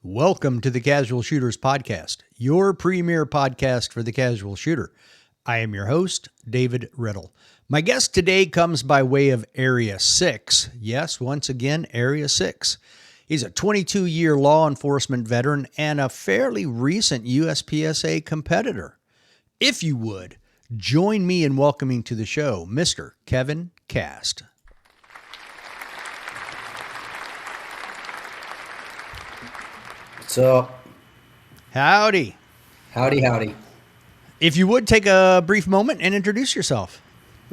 Welcome to the Casual Shooters Podcast, your premier podcast for the casual shooter. I am your host, David Riddle. My guest today comes by way of Area 6. Yes, once again, Area 6. He's a 22-year law enforcement veteran and a fairly recent USPSA competitor. If you would, join me in welcoming to the show Mr. Kevin Cast. What's up? Howdy. Howdy. If you would, take a brief moment and introduce yourself.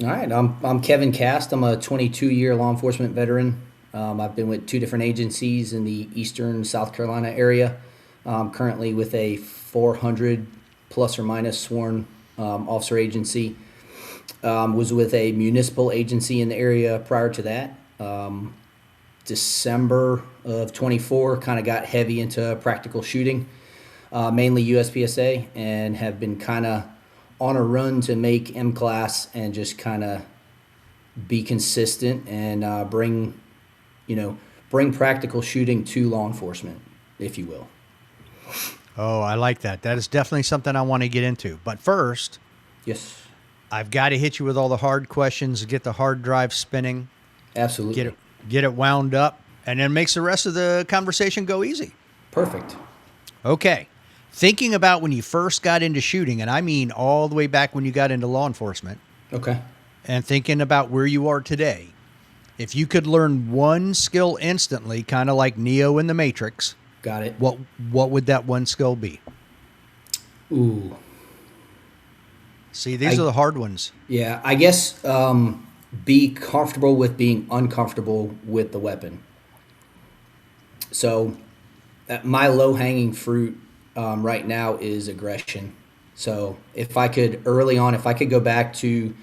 All right, I'm Kevin Cast. I'm a 22-year law enforcement veteran. I've been with two different agencies in the eastern South Carolina area. Currently with a 400 plus or minus sworn officer agency. Was with a municipal agency in the area prior to that. December of 24, kind of got heavy into practical shooting, mainly USPSA, and have been kind of on a run to make M class and just kind of be consistent and bring practical shooting to law enforcement, if you will. Oh, I like that. That is definitely something I want to get into. But first, Yes, I've got to hit you with all the hard questions, get the hard drive spinning, absolutely. get it wound up, and then makes the rest of the conversation go easy. Perfect. Okay. Thinking about when you first got into shooting, and I mean all the way back when you got into law enforcement, Okay. and thinking about where you are today, if you could learn one skill instantly, kind of like Neo in the Matrix, Got it. what would that one skill be? Ooh. See, these are the hard ones. Yeah, I guess be comfortable with being uncomfortable with the weapon. So my low-hanging fruit right now is aggression. So if I could go back to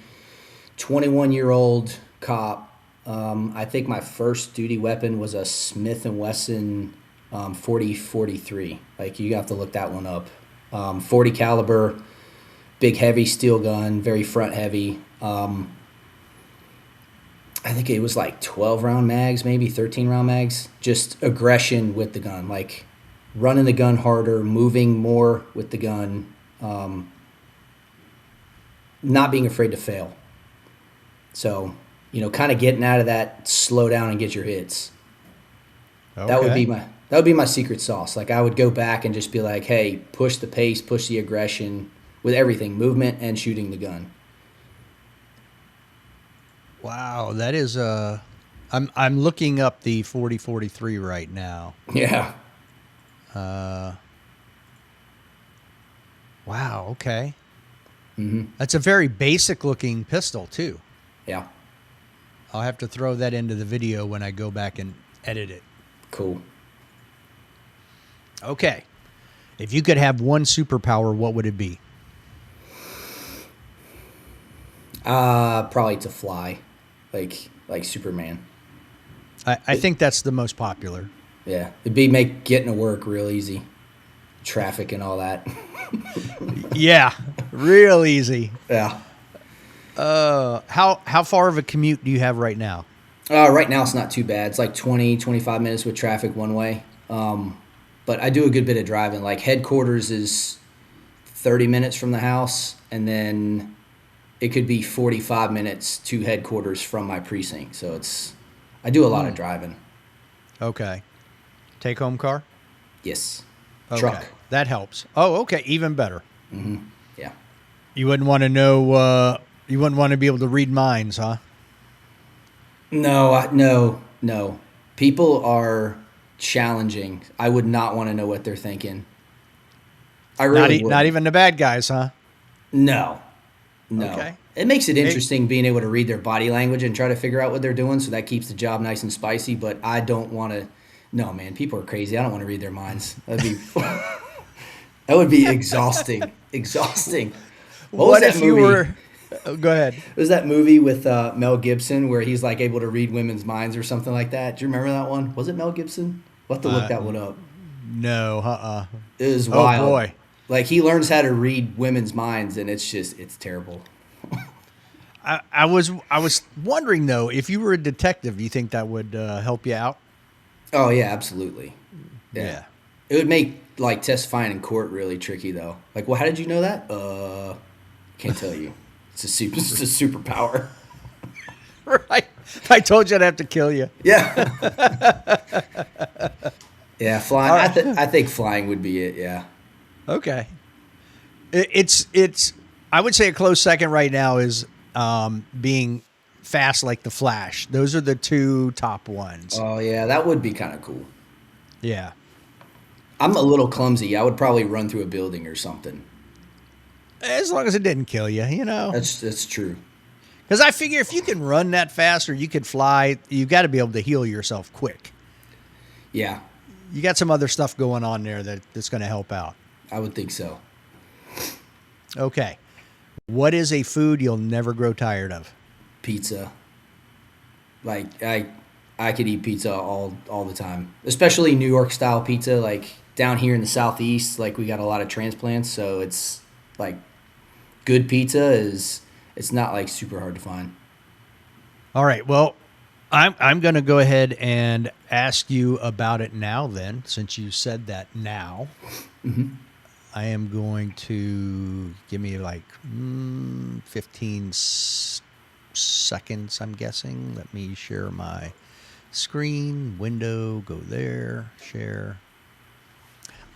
21-year-old cop, I think my first duty weapon was a Smith & Wesson 40-43. Like, you have to look that one up. 40 caliber, big heavy steel gun, very front heavy. I think it was like 12 round mags, maybe 13 round mags. Just aggression with the gun, like running the gun harder, moving more with the gun, not being afraid to fail. So, kind of getting out of that, slow down and get your hits. Okay. That would be my secret sauce. Like, I would go back and just be like, hey, push the pace, push the aggression with everything, movement and shooting the gun. Wow, that is I'm looking up the 40-43 right now. Yeah. Wow, okay. Mm-hmm. That's a very basic looking pistol too. Yeah. I'll have to throw that into the video when I go back and edit it. Cool. Okay. If you could have one superpower, what would it be? Probably to fly, like Superman. I think that's the most popular. Yeah, it'd be make getting to work real easy, traffic and all that. Yeah, real easy. Yeah. How far of a commute do you have right now? Right now it's not too bad. It's like 20, 25 minutes with traffic one way. But I do a good bit of driving. Like, headquarters is 30 minutes from the house, and then it could be 45 minutes to headquarters from my precinct. So I do a lot of driving. Okay. Take home car? Yes. Okay. Truck. That helps. Oh, okay. Even better. Mm-hmm. Yeah. You wouldn't want to know, you wouldn't want to be able to read minds, huh? No. People are challenging. I would not want to know what they're thinking. I really would. Not even the bad guys, huh? No. Okay. It makes it interesting being able to read their body language and try to figure out what they're doing, so that keeps the job nice and spicy, but I don't want to. No, man, people are crazy. I don't want to read their minds. That would be exhausting. Exhausting. What if you were go ahead. It was that movie with Mel Gibson where he's like able to read women's minds or something like that. Do you remember that one? Was it Mel Gibson? We'll have to look that one up. No, It was wild. Oh boy. Like, he learns how to read women's minds, and it's terrible. I was wondering though, if you were a detective, do you think that would help you out? Oh yeah, absolutely. Yeah. It would make like testifying in court really tricky though. Like, well, how did you know that? Can't tell you. It's a superpower. Right. If I told you I'd have to kill you. Yeah. Yeah, flying. All right. I think flying would be it. Yeah. Okay. It's. I would say a close second right now is being fast like the Flash. Those are the two top ones. Oh yeah, that would be kind of cool. Yeah. I'm a little clumsy. I would probably run through a building or something. As long as it didn't kill you, you know. That's true. Because I figure if you can run that fast or you could fly, you got to be able to heal yourself quick. Yeah, You got some other stuff going on there that's going to help out. I would think so. Okay. What is a food you'll never grow tired of? Pizza. Like I could eat pizza all the time, especially New York style pizza. Like down here in the southeast, like we got a lot of transplants, so it's like good pizza is it's not like super hard to find. All right. Well, I'm going to go ahead and ask you about it now then, since you said that now. I am going to give me like 15 seconds, I'm guessing. Let me share my screen, window, go there, share.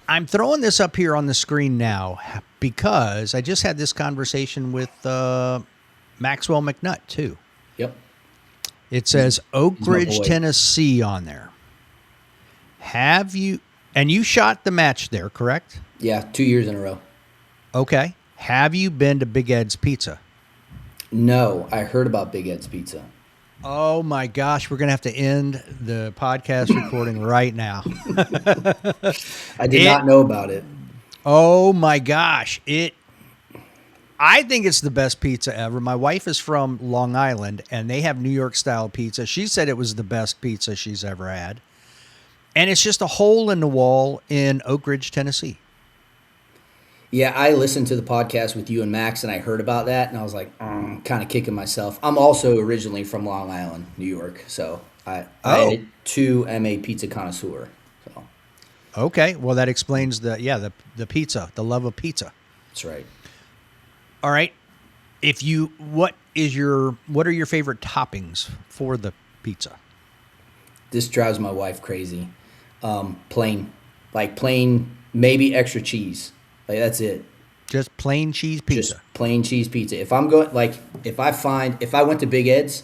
I'm throwing this up here on the screen now because I just had this conversation with Maxwell McNutt, too. Yep. It says Oak He's my Ridge, boy. Tennessee on there. Have you, and you shot the match there, correct? Yeah, 2 years in a row. Okay. Have you been to Big Ed's Pizza? No, I heard about Big Ed's Pizza. Oh my gosh, we're going to have to end the podcast recording right now. I did not know about it. Oh my gosh. I think it's the best pizza ever. My wife is from Long Island and they have New York style pizza. She said it was the best pizza she's ever had. And it's just a hole in the wall in Oak Ridge, Tennessee. Yeah, I listened to the podcast with you and Max, and I heard about that, and I was like, kind of kicking myself. I'm also originally from Long Island, New York, so I too am a pizza connoisseur. So Okay. Well, that explains the pizza, the love of pizza. that's right. All right. What are your favorite toppings for the pizza? This drives my wife crazy. Plain, maybe extra cheese. Like that's it. Just plain cheese pizza. Just plain cheese pizza. If I'm going if I went to Big Ed's,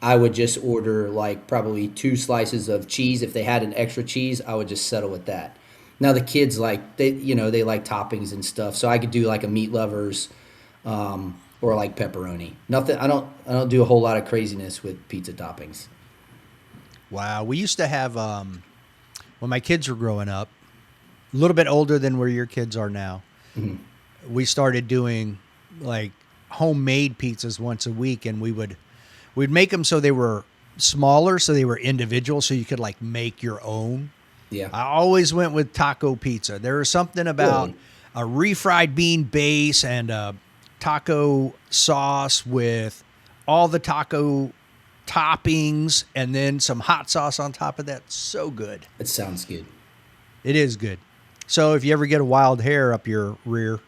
I would just order like probably 2 slices of cheese. If they had an extra cheese, I would just settle with that. Now the kids they like toppings and stuff, so I could do like a meat lovers, or like pepperoni. Nothing. I don't do a whole lot of craziness with pizza toppings. Wow. We used to have when my kids were growing up, a little bit older than where your kids are now. We started doing like homemade pizzas once a week, and we'd make them so they were smaller, so they were individual, so you could like make your own. Yeah. I always went with taco pizza. There was something about Really? a refried bean base and a taco sauce with all the taco toppings and then some hot sauce on top of that. So good. It sounds good. It is good. So if you ever get a wild hair up your rear,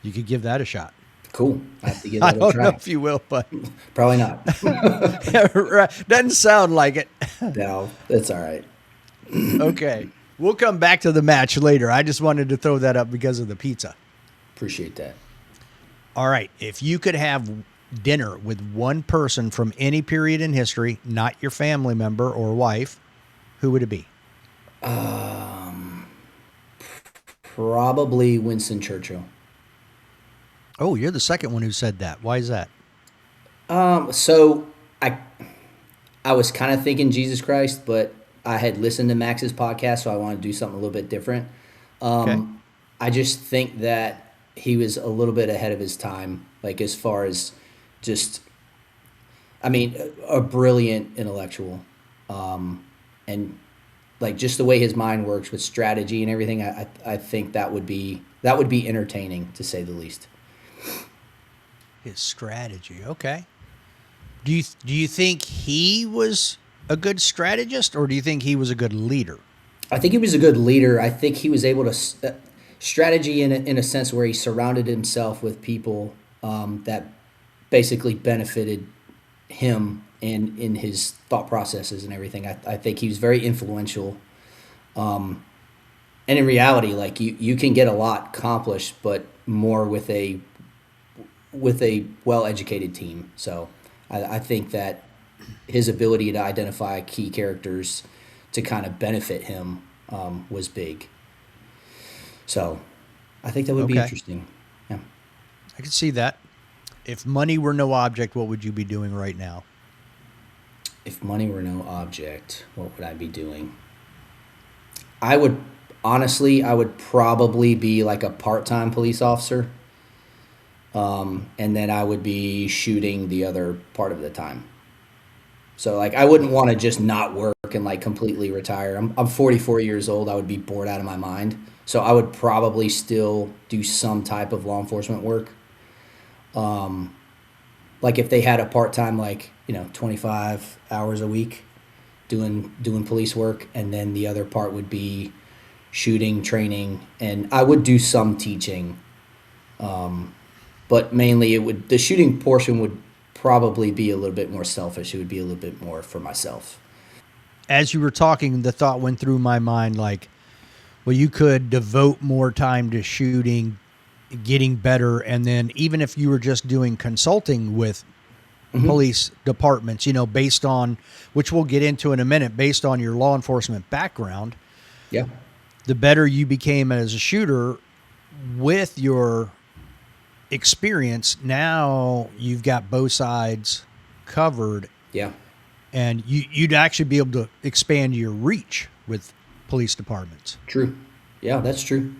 you could give that a shot. Cool. I have to give I that a don't know try. if you will, but Probably not. doesn't sound like it. No, that's all right. Okay. We'll come back to the match later. I just wanted to throw that up because of the pizza. Appreciate that. All right. If you could have dinner with one person from any period in history, not your family member or wife, who would it be? Probably Winston Churchill. Oh, you're the second one who said that. Why is that? So I was kind of thinking Jesus Christ, but I had listened to Max's podcast, so I want to do something a little bit different. Okay. I just think that he was a little bit ahead of his time, like as far as just, I mean, a brilliant intellectual, and like just the way his mind works with strategy and everything. I think that would be entertaining to say the least. His strategy. Okay. Do you think he was a good strategist, or do you think he was a good leader? I think he was a good leader. I think he was able to strategy in a sense where he surrounded himself with people that basically benefited him and in his thought processes and everything. I think he was very influential. And in reality, like you can get a lot accomplished, but more with a well educated team. So I think that his ability to identify key characters to kind of benefit him was big. So I think that would be Okay. interesting. Yeah. I can see that. If money were no object, what would you be doing right now? If money were no object, what would I be doing? I would honestly, I would probably be like a part time police officer, and then I would be shooting the other part of the time. So like I wouldn't want to just not work and like completely retire. I'm 44 years old. I would be bored out of my mind. So I would probably still do some type of law enforcement work. Like if they had a part time like 25 hours a week doing police work, and then the other part would be shooting, training, and I would do some teaching. But mainly the shooting portion would probably be a little bit more selfish. It would be a little bit more for myself. As you were talking, the thought went through my mind like, well, you could devote more time to shooting, getting better, and then even if you were just doing consulting with police departments, based on which we'll get into in a minute, based on your law enforcement background, Yeah. the better you became as a shooter with your experience. Now you've got both sides covered, Yeah. and you'd actually be able to expand your reach with police departments. True. Yeah, that's true.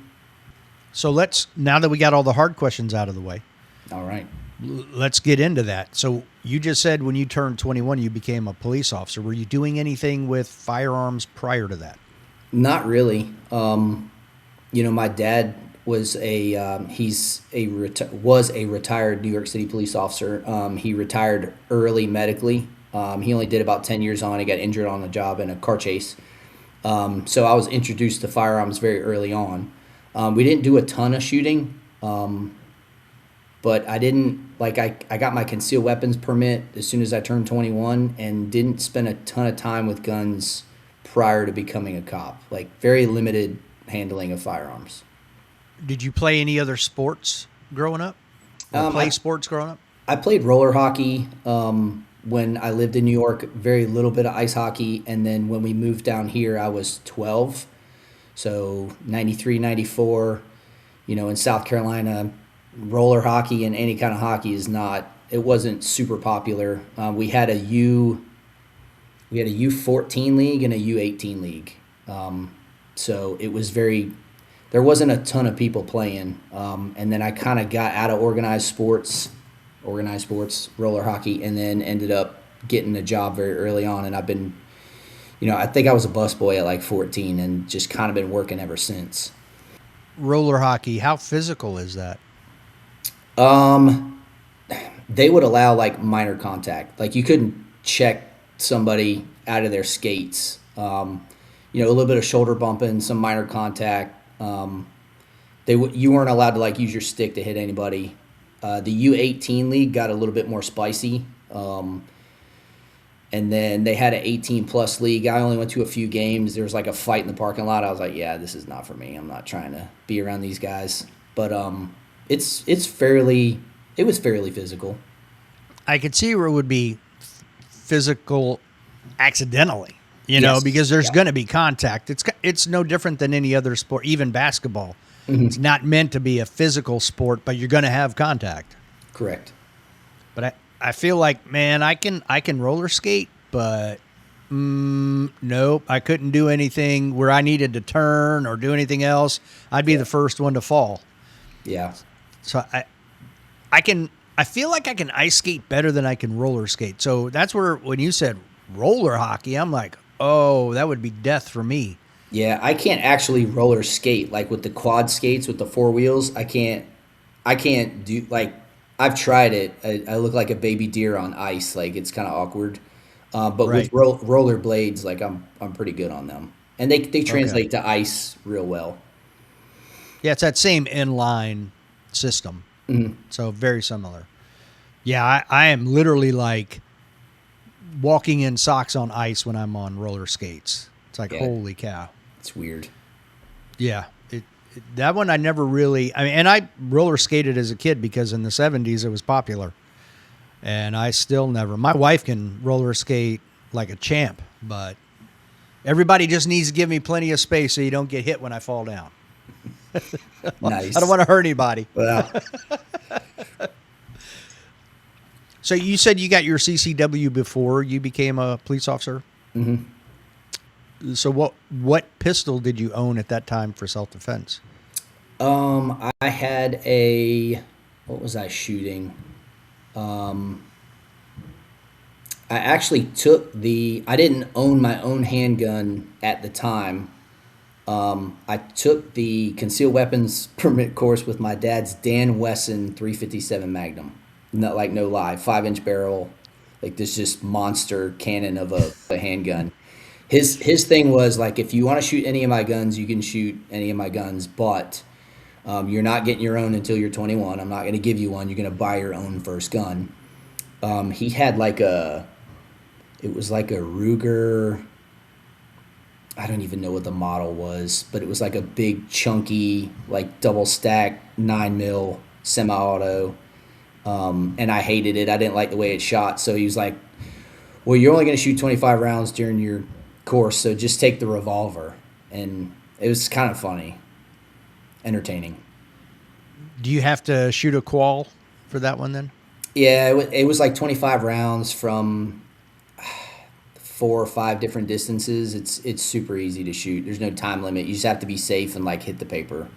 So now that we got all the hard questions out of the way, All right. let's get into that. So you just said when you turned 21, you became a police officer. Were you doing anything with firearms prior to that? Not really. My dad was was a retired New York City police officer. He retired early medically. He only did about 10 years on. He got injured on the job in a car chase. So I was introduced to firearms very early on. We didn't do a ton of shooting, but I didn't like I got my concealed weapons permit as soon as I turned 21 and didn't spend a ton of time with guns prior to becoming a cop. Like very limited handling of firearms. Did you play any other sports growing up, or Um, play I, sports growing up? I played roller hockey when I lived in New York, very little bit of ice hockey. And then when we moved down here, I was 12. So 93, 94, in South Carolina, roller hockey and any kind of hockey it wasn't super popular. We had a U14 league and a U18 league. So it was there wasn't a ton of people playing. And then I kind of got out of organized sports, roller hockey, and then ended up getting a job very early on. And I've been, I think I was a busboy at like 14 and just kind of been working ever since. Roller hockey, how physical is that? Um, they would allow like minor contact. Like you couldn't check somebody out of their skates. A little bit of shoulder bumping, some minor contact. You weren't allowed to like use your stick to hit anybody. The U18 league got a little bit more spicy. And then they had an 18 plus league. I only went to a few games. There was like a fight in the parking lot. I was like, yeah, this is not for me. I'm not trying to be around these guys. But it was fairly physical. I could see where it would be physical accidentally, Yes. because there's Yeah. going to be contact. It's no different than any other sport, even basketball. It's not meant to be a physical sport, but you're going to have contact. Correct. But I feel like, man, I can roller skate, but nope, I couldn't do anything where I needed to turn or do anything else. I'd be Yeah. the first one to fall. Yeah. So I feel like I can ice skate better than I can roller skate. So that's where when you said roller hockey, I'm like, oh, that would be death for me. Yeah, I can't actually roller skate like with the quad skates with the four wheels. I can't do like I've tried it. I look like a baby deer on ice. Like it's kind of awkward. But with Right. roller blades, like I'm pretty good on them. and they Okay. translate to ice real well. Yeah, it's that same inline system. So very similar. Yeah, I am literally like walking in socks on ice when I'm on roller skates. It's like, Yeah, holy cow. it's weird. Yeah. That one I never really, I mean, and I roller skated as a kid because in the 70s it was popular. And I still never, my wife can roller skate like a champ, but everybody just needs to give me plenty of space so you don't get hit when I fall down. I don't Nice. want to hurt anybody. Well, So you said you got your CCW before you became a police officer? So what pistol did you own at that time for self defense? I had a, what was I shooting? I actually I didn't own my own handgun at the time. I took the concealed weapons permit course with my dad's Dan Wesson 357 Magnum. Not like no lie, 5-inch barrel, like this just monster cannon of a handgun. His thing was like, if you want to shoot any of my guns, you can shoot any of my guns, but you're not getting your own until you're 21. I'm not going to give you one. You're going to buy your own first gun. He had like it was like a Ruger. I don't even know what the model was, but it was like a big chunky, like double stack 9 mil semi-auto. And I hated it. I didn't like the way it shot. So he was like, well, you're only going to shoot 25 rounds during your course, so just take the revolver. And it was kind of funny, entertaining. Do you have to shoot a qual for that one then? Yeah, it was like 25 rounds from 4 or 5 different distances. It's super easy to shoot. There's no time limit. You just have to be safe and like hit the paper.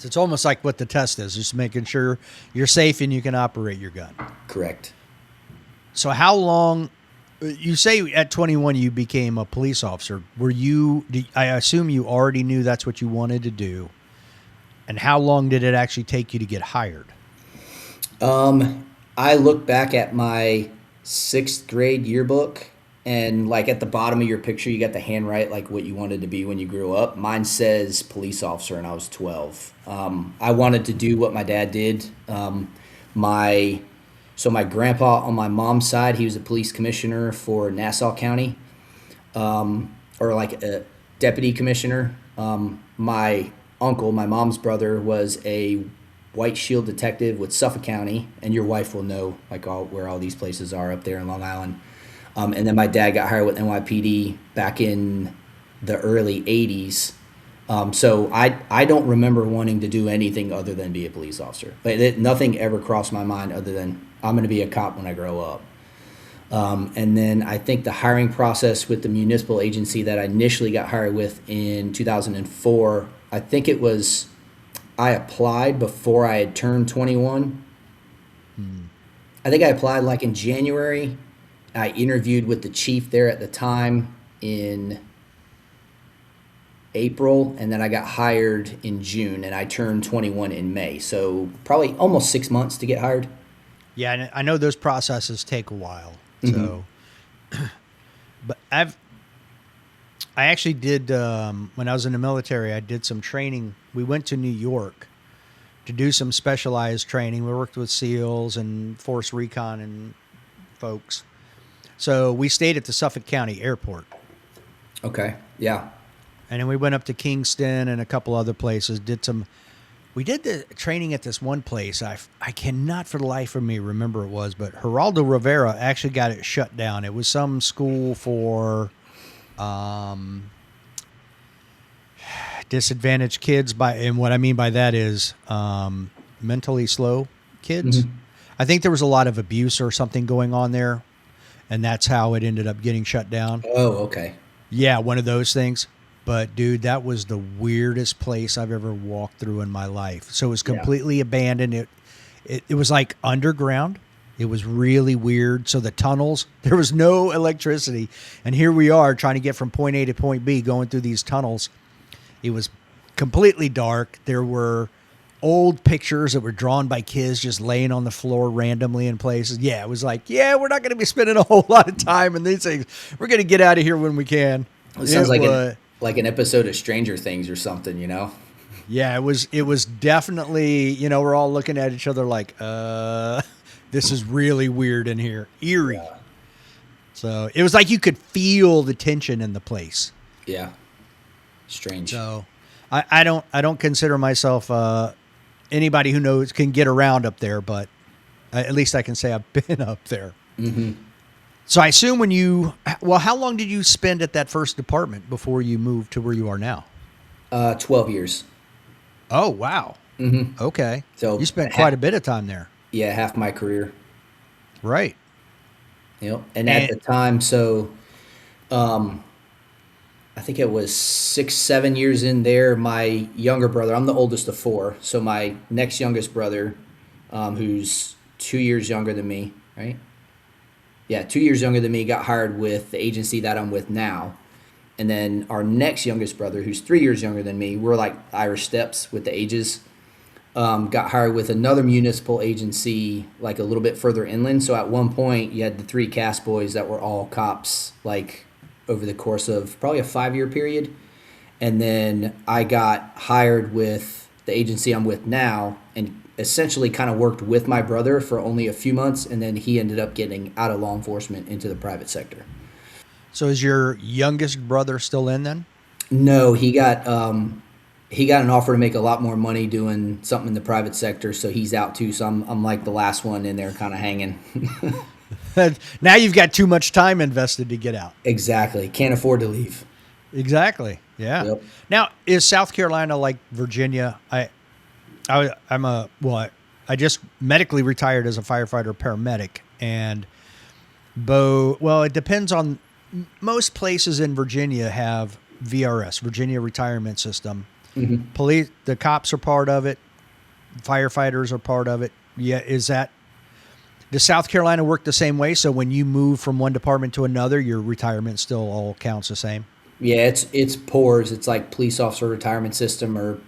It's almost like what the test is, just making sure you're safe and you can operate your gun. Correct. So how long, you say at 21 you became a police officer. I assume you already knew that's what you wanted to do. And how long did it actually take you to get hired? I look back at my 6th grade yearbook, and like at the bottom of your picture, you got the handwrite, like what you wanted to be when you grew up. Mine says police officer, and I was 12. I wanted to do what my dad did. My my grandpa on my mom's side, he was a police commissioner for Nassau County, or like a deputy commissioner. My uncle, my mom's brother, was a White Shield detective with Suffolk County, and your wife will know like where all these places are up there in Long Island. And then my dad got hired with NYPD back in the early 80s. So I don't remember wanting to do anything other than be a police officer. But nothing ever crossed my mind other than I'm going to be a cop when I grow up. And then I think the hiring process with the municipal agency that I initially got hired with in 2004, I think it was I applied before I had turned 21. I think I applied like in January. I interviewed with the chief there at the time in April, and then I got hired in June, and I turned 21 in May. So probably almost 6 months to get hired. Yeah, and I know those processes take a while. So, but I actually did, when I was in the military, I did some training. We went to New York to do some specialized training. We worked with SEALs and Force Recon and folks. So we stayed at the Suffolk County Airport. Okay. Yeah. And then we went up to Kingston and a couple other places. We did the training at this one place. I cannot for the life of me remember it was, but Geraldo Rivera actually got it shut down. It was some school for disadvantaged kids. And what I mean by that is mentally slow kids. I think there was a lot of abuse or something going on there, and that's how it ended up getting shut down. Oh, okay. Yeah, one of those things. But, dude, that was the weirdest place I've ever walked through in my life. So it was completely abandoned. It was like underground. It was really weird. So the tunnels, there was no electricity. And here we are trying to get from point A to point B, going through these tunnels. It was completely dark. There were old pictures that were drawn by kids just laying on the floor randomly in places. Yeah, it was like, yeah, we're not going to be spending a whole lot of time in these things. We're going to get out of here when we can. It sounds like like an episode of Stranger Things or something, you know? Yeah, it was definitely, we're all looking at each other like, this is really weird in here. Eerie. Yeah. So it was like you could feel the tension in the place. Yeah. Strange. So I don't consider myself anybody who knows can get around up there, but at least I can say I've been up there. Mm-hmm. So I assume how long did you spend at that first department before you moved to where you are now? 12 years. Oh, wow. Mm-hmm. Okay. So You spent quite a bit of time there. yeah, half my career. Right. You know, and at And the time, so um, I think it was 6, 7 years in there. My younger brother, I'm the oldest of four, so my next youngest brother, who's 2 years younger than me, right? Yeah, 2 years younger than me, got hired with the agency that I'm with now. And then our next youngest brother, who's 3 years younger than me, we're like Irish steps with the ages, got hired with another municipal agency like a little bit further inland. So at one point, you had the three cast boys that were all cops, like over the course of probably a 5 year period. And then I got hired with the agency I'm with now and essentially kind of worked with my brother for only a few months. And then he ended up getting out of law enforcement into the private sector. so is your youngest brother still in then? No, he got an offer to make a lot more money doing something in the private sector, so he's out too. So I'm like the last one in there, kind of hanging. Now you've got too much time invested to get out. Exactly, can't afford to leave. Exactly. Yeah. Yep. Now, is South Carolina like Virginia? I just medically retired as a firefighter paramedic, and it depends on most places in Virginia have VRS, Virginia Retirement System. Hmm. Police, the cops are part of it. Firefighters are part of it. Yeah, does South Carolina work the same way? So when you move from one department to another, your retirement still all counts the same? Yeah, it's PORS. It's like police officer retirement system or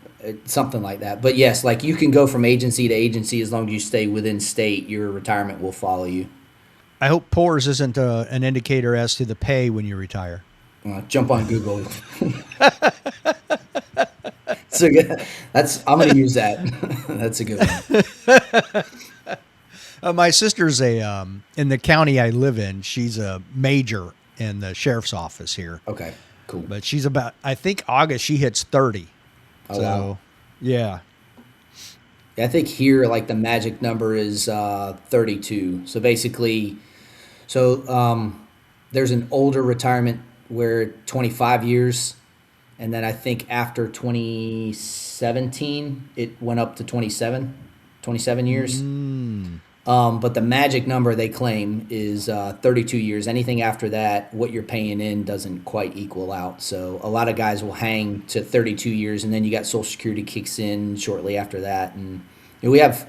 something like that. But yes, like you can go from agency to agency as long as you stay within state. Your retirement will follow you. I hope PORS isn't an indicator as to the pay when you retire. Jump on Google. So I'm going to use that. That's a good one. My sister's in the county I live in. She's a major in the sheriff's office here, Okay, cool. but she's I think August she hits 30. Oh So, wow. yeah. I think here, like the magic number is 32. So basically, there's an older retirement where 25 years, and then I think after 2017, it went up to 27 years. But the magic number they claim is 32 years. Anything after that, what you're paying in doesn't quite equal out. So a lot of guys will hang to 32 years, and then you got Social Security kicks in shortly after that. And we have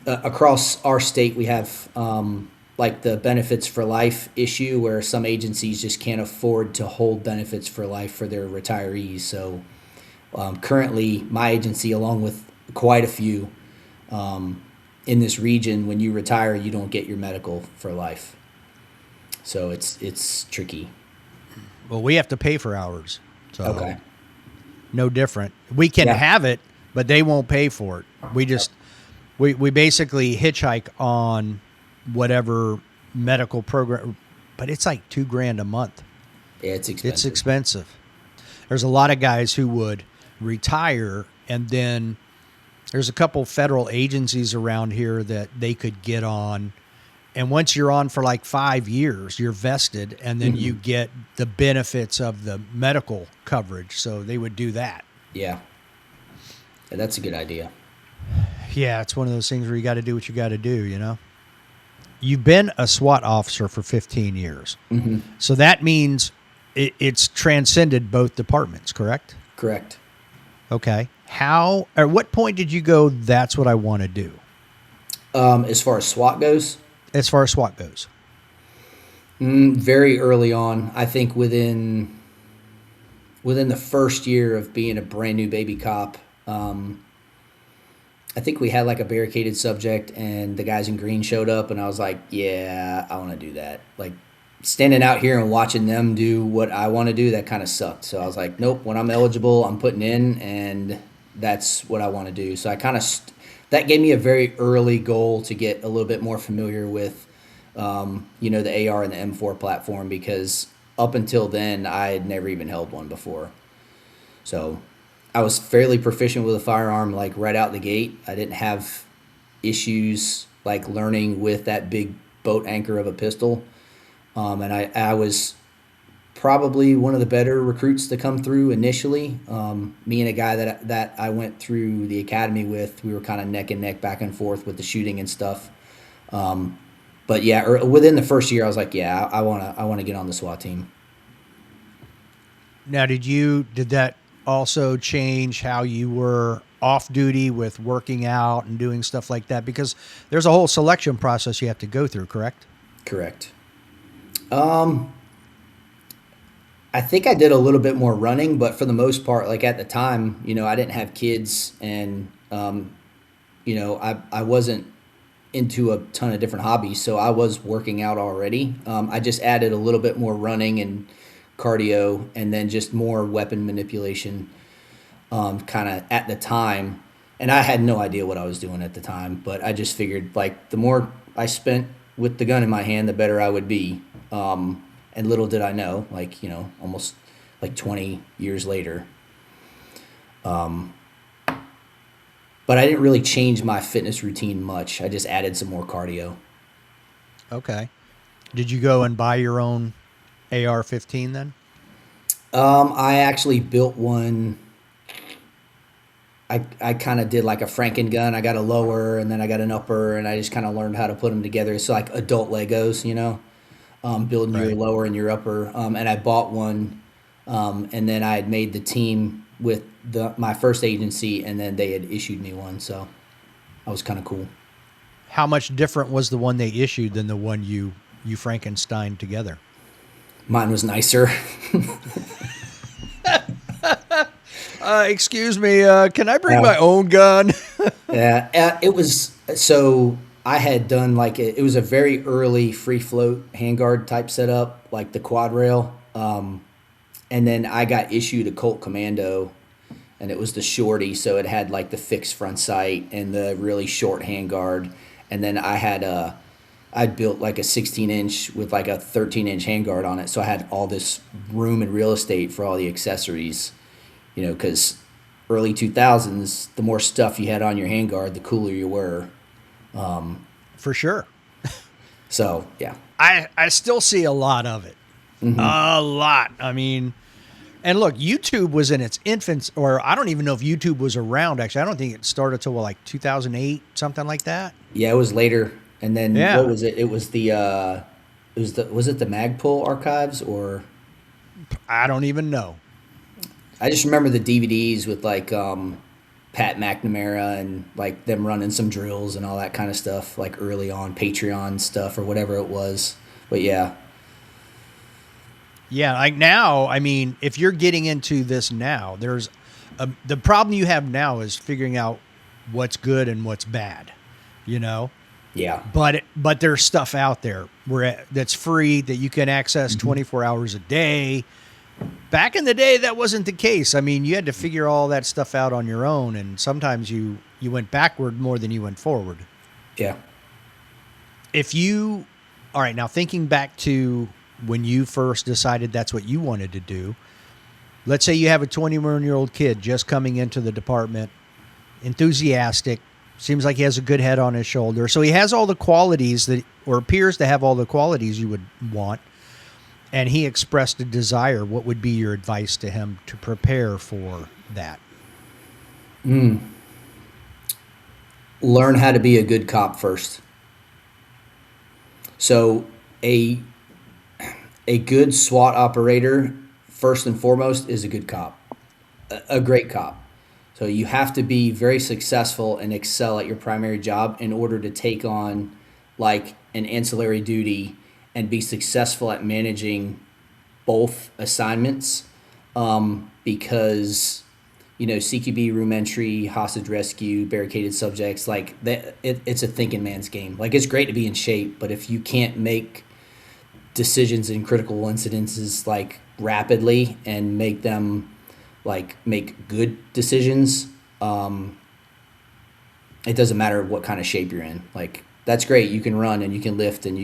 across our state, we have like the benefits for life issue where some agencies just can't afford to hold benefits for life for their retirees. So currently, my agency, along with quite a few, in this region, when you retire, you don't get your medical for life. So it's tricky. Well, we have to pay for ours. So Okay. no different. We can Yeah. have it, but they won't pay for it. We basically hitchhike on whatever medical program, but it's like $2,000 a month. Yeah, it's expensive. It's expensive. There's a lot of guys who would retire, and then there's a couple federal agencies around here that they could get on. And once you're on for like 5 years, you're vested, and then you get the benefits of the medical coverage. So they would do that. Yeah. Yeah, that's a good idea. Yeah, it's one of those things where you got to do what you got to do, you know? You've been a SWAT officer for 15 years. Hmm. So that means it's transcended both departments, correct? Correct. Okay. At what point did you go, that's what I want to do, As far as SWAT goes, as far as SWAT goes? very early on, I think within the first year of being a brand new baby cop, I think we had like a barricaded subject, and the guys in green showed up, and I was like, yeah, I want to do that. Like, standing out here and watching them do what I want to do, that kind of sucked. So I was like, nope, when I'm eligible, I'm putting in, and that's what I want to do. So I kind of, that gave me a very early goal to get a little bit more familiar with, the AR and the M4 platform, because up until then, I had never even held one before. So I was fairly proficient with a firearm, like right out the gate. I didn't have issues like learning with that big boat anchor of a pistol. And I was probably one of the better recruits to come through initially. Me and a guy that I went through the academy with, we were kind of neck and neck, back and forth with the shooting and stuff. But yeah, within the first year, I was like, yeah, I wanna get on the SWAT team. Now, did that also change how you were off duty with working out and doing stuff like that? Because there's a whole selection process you have to go through, correct? Correct. I think I did a little bit more running, but for the most part, like at the time, I didn't have kids, and I wasn't into a ton of different hobbies, so I was working out already. I just added a little bit more running and cardio, and then just more weapon manipulation, kind of at the time. And I had no idea what I was doing at the time, but I just figured, like, the more I spent with the gun in my hand, the better I would be. And little did I know, like, almost like 20 years later. But I didn't really change my fitness routine much. I just added some more cardio. Okay. Did you go and buy your own AR-15 then? I actually built one. I kind of did like a Franken gun. I got a lower, and then I got an upper, and I just kind of learned how to put them together. It's like adult Legos, building your Right. lower and your upper. And I bought one, and then I had made the team with my first agency, and then they had issued me one. So that was kind of cool. How much different was the one they issued than the one you Frankenstein together? Mine was nicer. Excuse me, can I bring my own gun? Yeah, it was, so I had done like it was a very early free float handguard type setup, like the quad rail. And then I got issued a Colt Commando, and it was the shorty, so it had like the fixed front sight and the really short handguard. And then I'd built like a 16-inch with like a 13-inch handguard on it, so I had all this room and real estate for all the accessories. Because early 2000s, the more stuff you had on your handguard, the cooler you were. For sure. So, yeah. I still see a lot of it. Mm-hmm. A lot. I mean, and look, YouTube was in its infancy, or I don't even know if YouTube was around, actually. I don't think it started till like 2008, something like that. Yeah, it was later. And then Yeah. what was it? It was was it the Magpul archives, or I don't even know. I just remember the DVDs with like Pat McNamara and like them running some drills and all that kind of stuff, like early on Patreon stuff or whatever it was. But yeah. Yeah, like now, I mean, if you're getting into this now, the problem you have now is figuring out what's good and what's bad, Yeah. But there's stuff out there that's free that you can access 24 hours a day. Back in the day, that wasn't the case. I mean, you had to figure all that stuff out on your own, and sometimes you went backward more than you went forward. Yeah. All right, now thinking back to when you first decided that's what you wanted to do, let's say you have a 21-year-old kid just coming into the department, enthusiastic, seems like he has a good head on his shoulder. So he has all the qualities or appears to have all the qualities you would want. And he expressed a desire. What would be your advice to him to prepare for that? Learn how to be a good cop first. So a good SWAT operator, first and foremost, is a good cop, a great cop. So you have to be very successful and excel at your primary job in order to take on like an ancillary duty and be successful at managing both assignments, because CQB, room entry, hostage rescue, barricaded subjects, like that, it's a thinking man's game. Like, it's great to be in shape, but if you can't make decisions in critical incidences like rapidly and make them like make good decisions. It doesn't matter what kind of shape you're in. Like that's great. You can run and you can lift and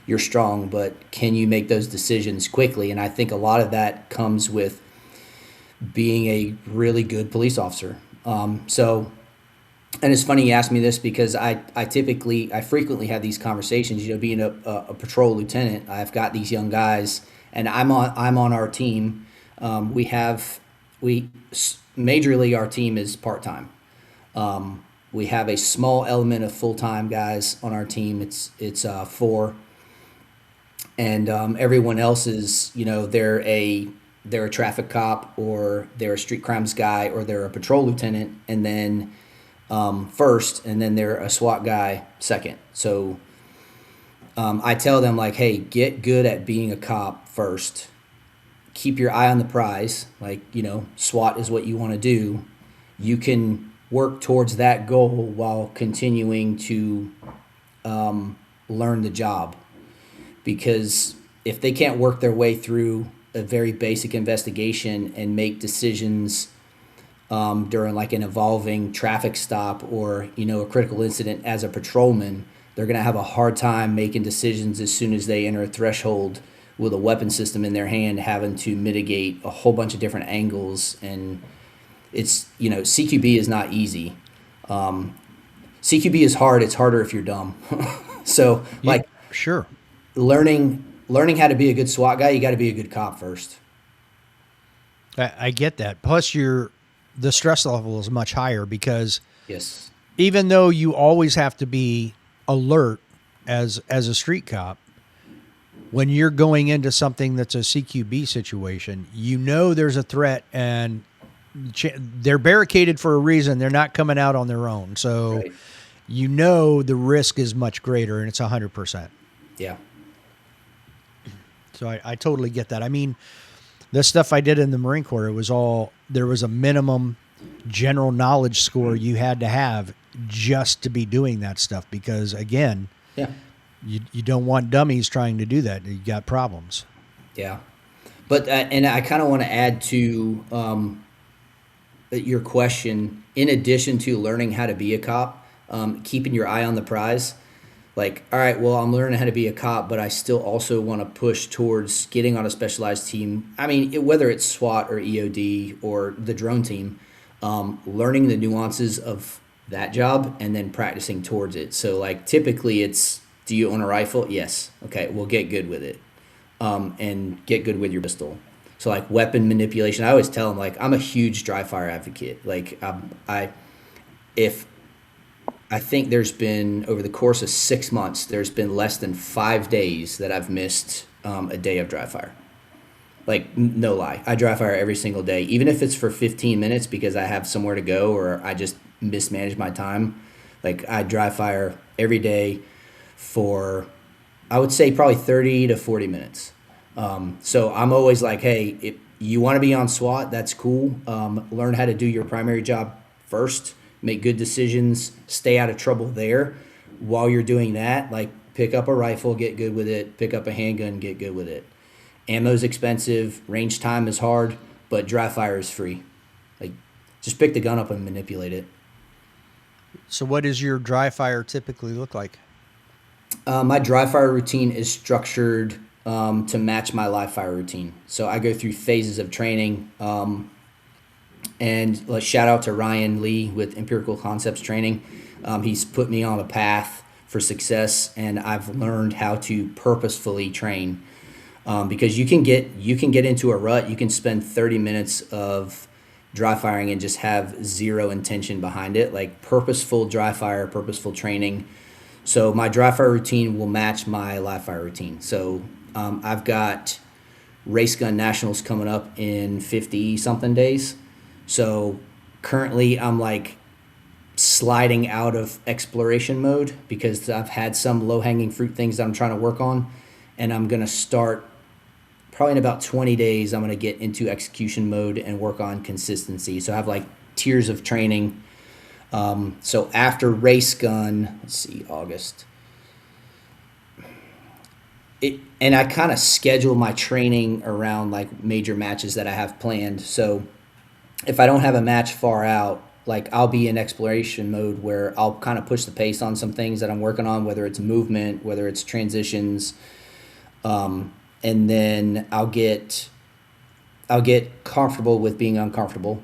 you're strong, but can you make those decisions quickly? And I think a lot of that comes with being a really good police officer. And it's funny you asked me this because I frequently have these conversations. You know, being a patrol lieutenant, I've got these young guys, and I'm on our team. Majorly our team is part time. We have a small element of full time guys on our team. It's 4, and everyone else is, you know, they're a traffic cop, or they're a street crimes guy, or they're a patrol lieutenant, and then first, and then they're a SWAT guy second. So I tell them, like, hey, get good at being a cop first. Keep your eye on the prize. Like, you know, SWAT is what you want to do. You can work towards that goal while continuing to learn the job. Because if they can't work their way through a very basic investigation and make decisions during like an evolving traffic stop, or, you know, a critical incident as a patrolman, they're going to have a hard time making decisions as soon as they enter a threshold with a weapon system in their hand, having to mitigate a whole bunch of different angles. And it's, you know, CQB is not easy. CQB is hard. It's harder if you're dumb. So like, sure. Learning how to be a good SWAT guy, you got to be a good cop first. I get that. Plus the stress level is much higher because Yes. even though you always have to be alert as a street cop, when you're going into something that's a CQB situation, you know there's a threat, and they're barricaded for a reason. They're not coming out on their own. So Right. you know the risk is much greater, and it's 100%. Yeah. So I totally get that. I mean, the stuff I did in the Marine Corps, there was a minimum general knowledge score you had to have just to be doing that stuff, because again, Yeah. you don't want dummies trying to do that. You got problems. Yeah. But and I kind of want to add to your question. In addition to learning how to be a cop, keeping your eye on the prize. Like, all right, well, I'm learning how to be a cop, but I still also want to push towards getting on a specialized team. I mean, whether it's SWAT or EOD or the drone team, learning the nuances of that job and then practicing towards it. So, like, typically it's, do you own a rifle? Yes. Okay, well, get good with it, and get good with your pistol. So, like, weapon manipulation, I always tell them, like, I'm a huge dry fire advocate. Like, I think there's been, over the course of 6 months, there's been less than 5 days that I've missed a day of dry fire. Like, no lie. I dry fire every single day, even if it's for 15 minutes because I have somewhere to go or I just mismanage my time. Like, I dry fire every day for, I would say, probably 30 to 40 minutes. So I'm always like, hey, if you want to be on SWAT, that's cool. Learn how to do your primary job first. Make good decisions, stay out of trouble there. While you're doing that, like, pick up a rifle, get good with it. Pick up a handgun, get good with it. Ammo's expensive, range time is hard, but dry fire is free. Like, just pick the gun up and manipulate it. So what does your dry fire typically look like? My dry fire routine is structured to match my live fire routine. So I go through phases of training. And let's shout out to Ryan Lee with Empirical Concepts Training. He's put me on a path for success, and I've learned how to purposefully train. Because you can get into a rut. You can spend 30 minutes of dry firing and just have zero intention behind it. Like, purposeful dry fire, purposeful training. So my dry fire routine will match my live fire routine. So I've got race gun nationals coming up in 50 something days. So currently I'm like sliding out of exploration mode because I've had some low-hanging fruit things that I'm trying to work on, and I'm going to start probably in about 20 days. I'm going to get into execution mode and work on consistency. So I have like tiers of training. So after race gun, let's see, August. and I kind of schedule my training around like major matches that I have planned. So if I don't have a match far out, like I'll be in exploration mode where I'll kind of push the pace on some things that I'm working on, whether it's movement, whether it's transitions, and then I'll get comfortable with being uncomfortable,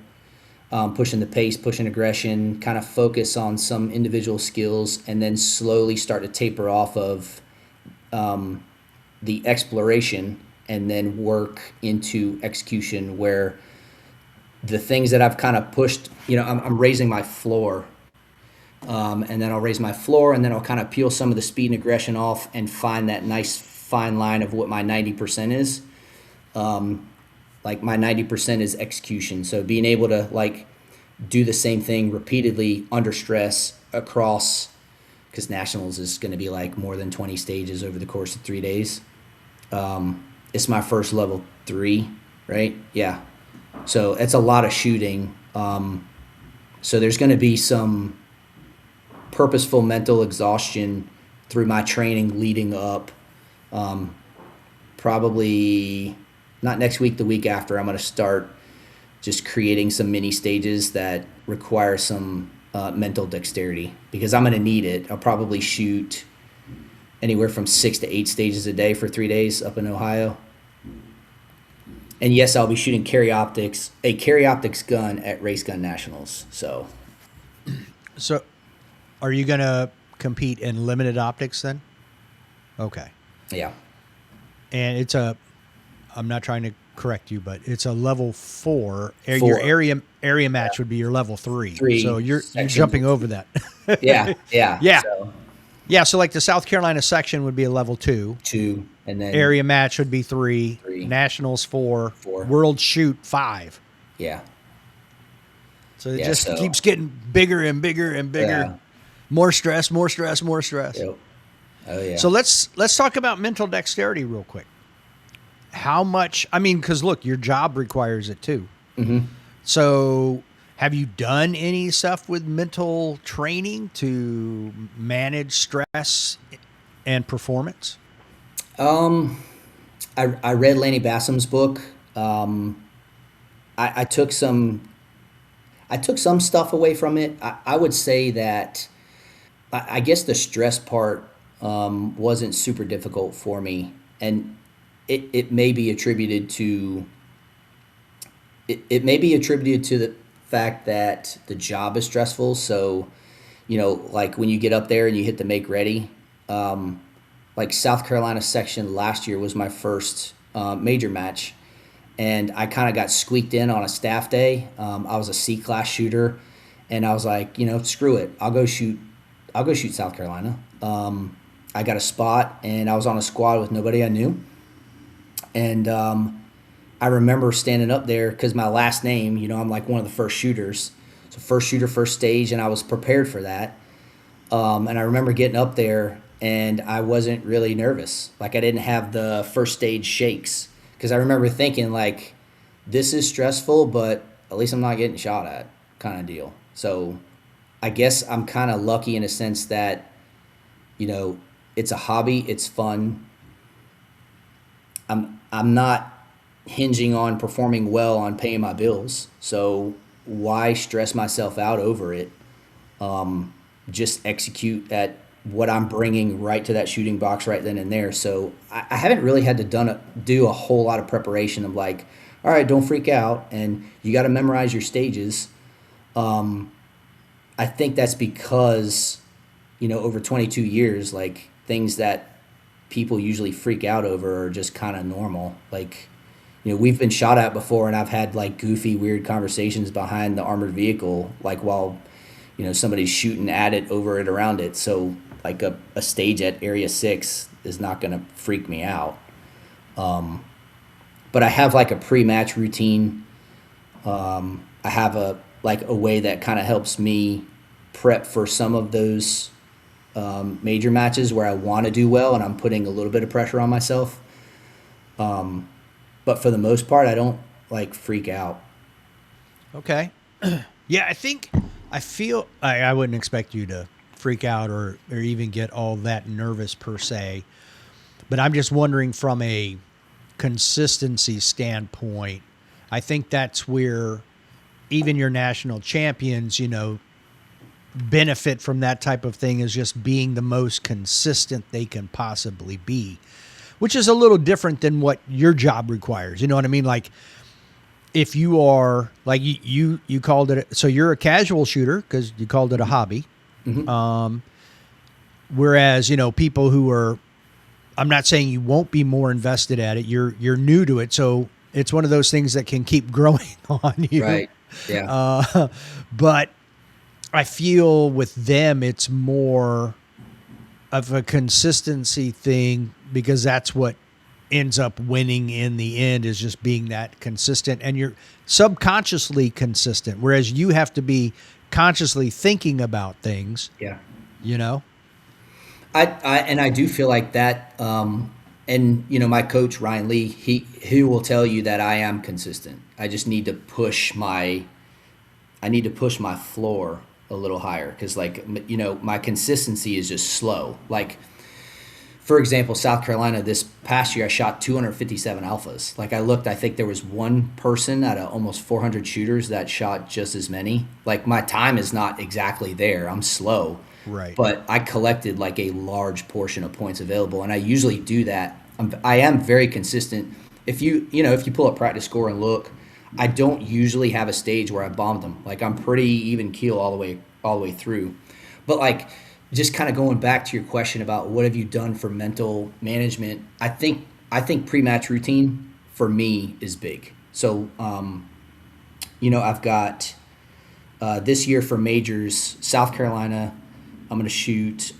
pushing the pace, pushing aggression, kind of focus on some individual skills, and then slowly start to taper off of the exploration and then work into execution where the things that I've kind of pushed, I'm raising my floor. And then I'll raise my floor and then I'll kind of peel some of the speed and aggression off and find that nice fine line of what my 90% is. Like my 90% is execution. So being able to like do the same thing repeatedly under stress across, because nationals is going to be like more than 20 stages over the course of 3 days. It's my first level 3, right? Yeah. So it's a lot of shooting. So there's going to be some purposeful mental exhaustion through my training leading up. Probably not next week, the week after, I'm going to start just creating some mini stages that require some mental dexterity because I'm going to need it. I'll probably shoot anywhere from 6 to 8 stages a day for 3 days up in Ohio. And yes, I'll be shooting a carry optics gun at Race Gun Nationals. So are you going to compete in limited optics then? Okay. yeah, And I'm not trying to correct you, but it's a level 4. Your 4. area match would be your level 3. 3 So you're sections. jumping over that. Yeah. Yeah. So Yeah. So like the South Carolina section would be a level 2. 2 and then Area match would be 3. 3. Nationals 4. 4. World shoot 5. Yeah. So it just keeps getting bigger and bigger and bigger. Yeah. More stress, more stress, more stress. Yep. Oh yeah. So let's talk about mental dexterity real quick. How much? I mean, because look, your job requires it too. Mm-hmm. So have you done any stuff with mental training to manage stress and performance? I read Lanny Bassum's book. I took some stuff away from it. I would say that I guess the stress part wasn't super difficult for me, and it may be attributed to the fact that the job is stressful. So, like when you get up there and you hit the make ready, like South Carolina section last year was my first major match, and I kind of got squeaked in on a staff day. I was a C class shooter, and I was like, screw it, I'll go shoot South Carolina. I got a spot, and I was on a squad with nobody I knew, and I remember standing up there because my last name, I'm like one of the first shooters, so first shooter, first stage, and I was prepared for that. And I remember getting up there, and I wasn't really nervous. Like I didn't have the first stage shakes because I remember thinking like, this is stressful, but at least I'm not getting shot at, kind of deal. So I guess I'm kind of lucky in a sense that, it's a hobby, it's fun. I'm not hinging on performing well on paying my bills. So why stress myself out over it? Just execute at what I'm bringing right to that shooting box right then and there. So I haven't really had to do a whole lot of preparation of like, all right, don't freak out, and you got to memorize your stages. I think that's because, over 22 years, like things that people usually freak out over are just kind of normal. Like, we've been shot at before, and I've had like goofy, weird conversations behind the armored vehicle, like while, somebody's shooting at it, over it, around it. So like a stage at Area 6 is not going to freak me out. But I have like a pre-match routine. I have a way that kind of helps me prep for some of those major matches where I want to do well and I'm putting a little bit of pressure on myself. But for the most part, I don't like freak out. Okay. Yeah, I feel I wouldn't expect you to freak out or even get all that nervous per se. But I'm just wondering from a consistency standpoint, I think that's where even your national champions, benefit from that type of thing, is just being the most consistent they can possibly be, which is a little different than what your job requires. You know what I mean? Like if you are like you called it, so you're a casual shooter because you called it a hobby. Whereas, people who are, I'm not saying you won't be more invested at it. You're new to it. So it's one of those things that can keep growing on you. Right. Yeah. But I feel with them, it's more of a consistency thing because that's what ends up winning in the end, is just being that consistent, and you're subconsciously consistent. Whereas you have to be consciously thinking about things, Yeah. you know? I do feel like that. And my coach Ryan Lee, he will tell you that I am consistent. I just need to push my floor a little higher because my consistency is just slow. Like for example, South Carolina this past year, I shot 257 alphas. Like I looked, I think there was one person out of almost 400 shooters that shot just as many. Like my time is not exactly there. I'm slow. Right. But I collected like a large portion of points available, and I usually do that. I am very consistent. If you pull up practice score and look, I don't usually have a stage where I bombed them. Like I'm pretty even keel all the way through. But like just kind of going back to your question about what have you done for mental management, I think pre-match routine for me is big. So I've got this year for majors, South Carolina, I'm going to shoot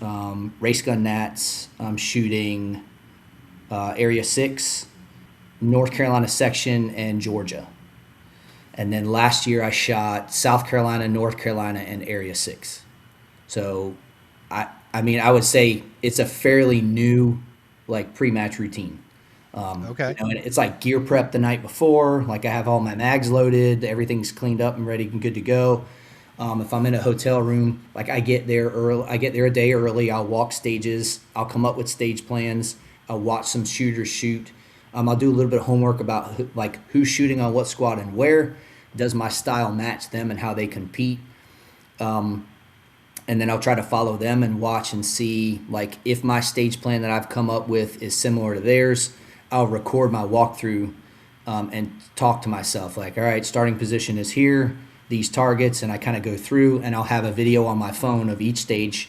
race gun nats. I'm shooting Area 6, North Carolina section, and Georgia. And then last year I shot South Carolina, North Carolina, and Area 6. So, I would say it's a fairly new, like, pre-match routine. Okay. And it's like gear prep the night before. Like I have all my mags loaded, everything's cleaned up and ready and good to go. If I'm in a hotel room, like I get there early, I get there a day early. I'll walk stages. I'll come up with stage plans. I'll watch some shooters shoot. I'll do a little bit of homework about who's shooting on what squad and where. Does my style match them and how they compete? And then I'll try to follow them and watch and see like if my stage plan that I've come up with is similar to theirs. I'll record my walkthrough and talk to myself like, all right, starting position is here. These targets, and I kind of go through and I'll have a video on my phone of each stage,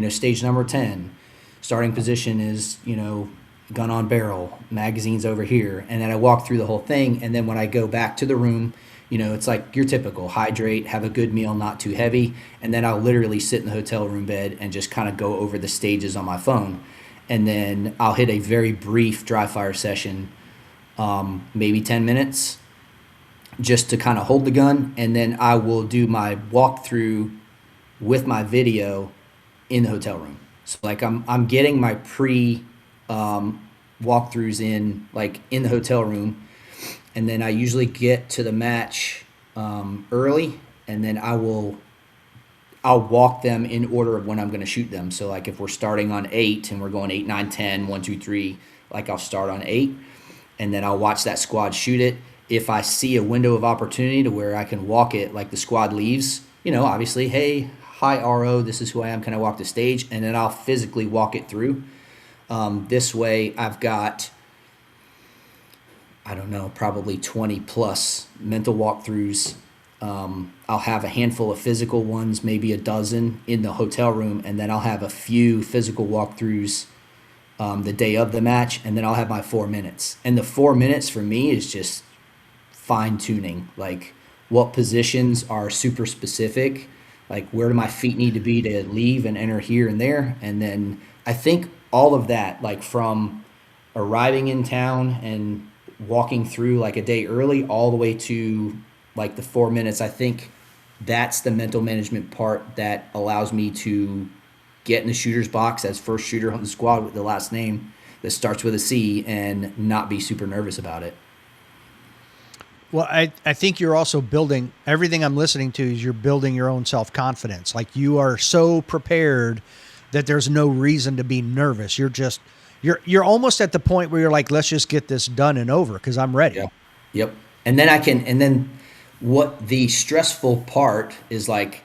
stage number 10, starting position is, gun on barrel, magazines over here. And then I walk through the whole thing. And then when I go back to the room, it's like your typical hydrate, have a good meal, not too heavy. And then I'll literally sit in the hotel room bed and just kind of go over the stages on my phone. And then I'll hit a very brief dry fire session, maybe 10 minutes, just to kind of hold the gun, and then I will do my walkthrough with my video in the hotel room. So like I'm getting my pre walkthroughs in like in the hotel room, and then I usually get to the match early, and then I'll walk them in order of when I'm going to shoot them. So like if we're starting on 8 and we're going 8, 9, 10, 1, 2, 3, like I'll start on 8, and then I'll watch that squad shoot it. If I see a window of opportunity to where I can walk it, like the squad leaves, obviously, hey, hi, RO, this is who I am, can I walk the stage? And then I'll physically walk it through. This way I've got, I don't know, probably 20 plus mental walkthroughs. I'll have a handful of physical ones, maybe a dozen in the hotel room, and then I'll have a few physical walkthroughs the day of the match, and then I'll have my 4 minutes. And the 4 minutes for me is just fine tuning, like what positions are super specific, like where do my feet need to be to leave and enter here and there. And then I think all of that, like from arriving in town and walking through like a day early all the way to like the 4 minutes, I think that's the mental management part that allows me to get in the shooter's box as first shooter on the squad with the last name that starts with a C and not be super nervous about it. Well, I think you're also building, everything I'm listening to is you're building your own self-confidence. Like you are so prepared that there's no reason to be nervous. You're you're almost at the point where you're like, let's just get this done and over because I'm ready. Yeah. Yep. And then what the stressful part is like,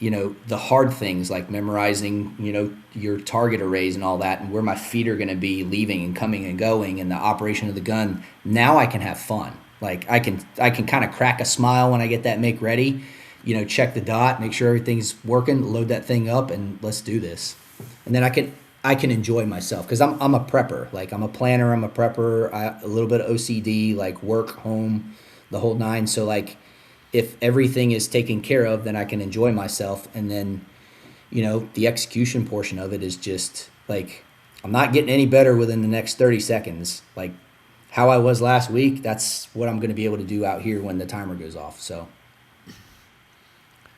the hard things like memorizing, your target arrays and all that, and where my feet are going to be leaving and coming and going, and the operation of the gun. Now I can have fun. Like I can kind of crack a smile when I get that make ready, check the dot, make sure everything's working, load that thing up, and let's do this. And then I can enjoy myself because I'm a prepper. Like I'm a planner, I'm a prepper, a little bit of OCD, like work, home, the whole nine. So like if everything is taken care of, then I can enjoy myself. And then, the execution portion of it is just like, I'm not getting any better within the next 30 seconds. Like how I was last week, that's what I'm going to be able to do out here when the timer goes off. So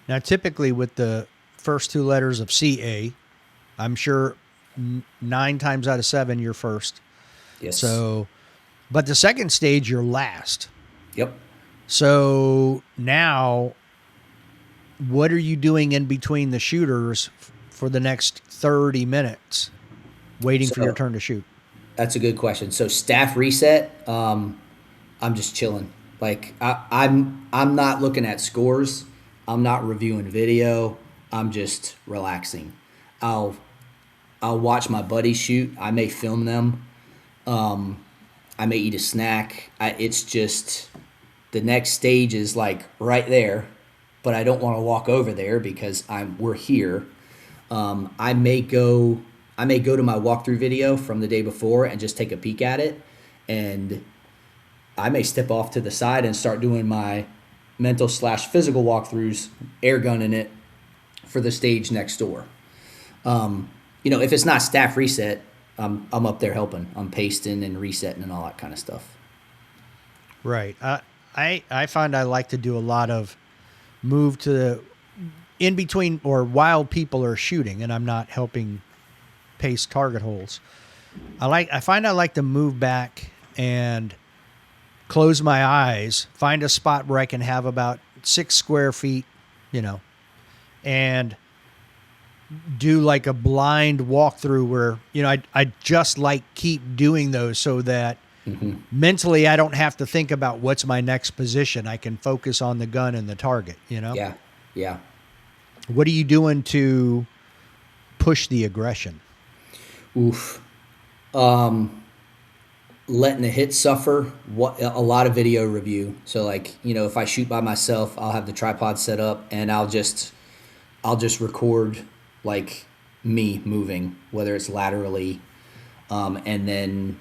Now, typically with the first two letters of CA, I'm sure 9 times out of 7 you're first. yes. So, but the second stage you're last. Yep. So now, what are you doing in between the shooters for the next 30 minutes, waiting for So your turn to shoot? that's a good question. So staff reset, I'm just chilling. Like I'm not looking at scores. I'm not reviewing video. I'm just relaxing. I'll watch my buddies shoot. I may film them. I may eat a snack. It's just the next stage is like right there, but I don't want to walk over there because we're here. I may go to my walkthrough video from the day before and just take a peek at it, and I may step off to the side and start doing my mental/physical walkthroughs, air gunning it for the stage next door. If it's not staff reset, I'm up there helping. I'm pasting and resetting and all that kind of stuff. Right. I find I like to do a lot of move to the in between or while people are shooting and I'm not helping paste target holes. I find I like to move back and close my eyes, find a spot where I can have about 6 square feet, and do like a blind walkthrough where, I just like keep doing those so that mentally I don't have to think about what's my next position. I can focus on the gun and the target, Yeah. Yeah. What are you doing to push the aggression? Oof. Letting the hit suffer. A lot of video review. So like, if I shoot by myself, I'll have the tripod set up and I'll just record like me moving, whether it's laterally, and then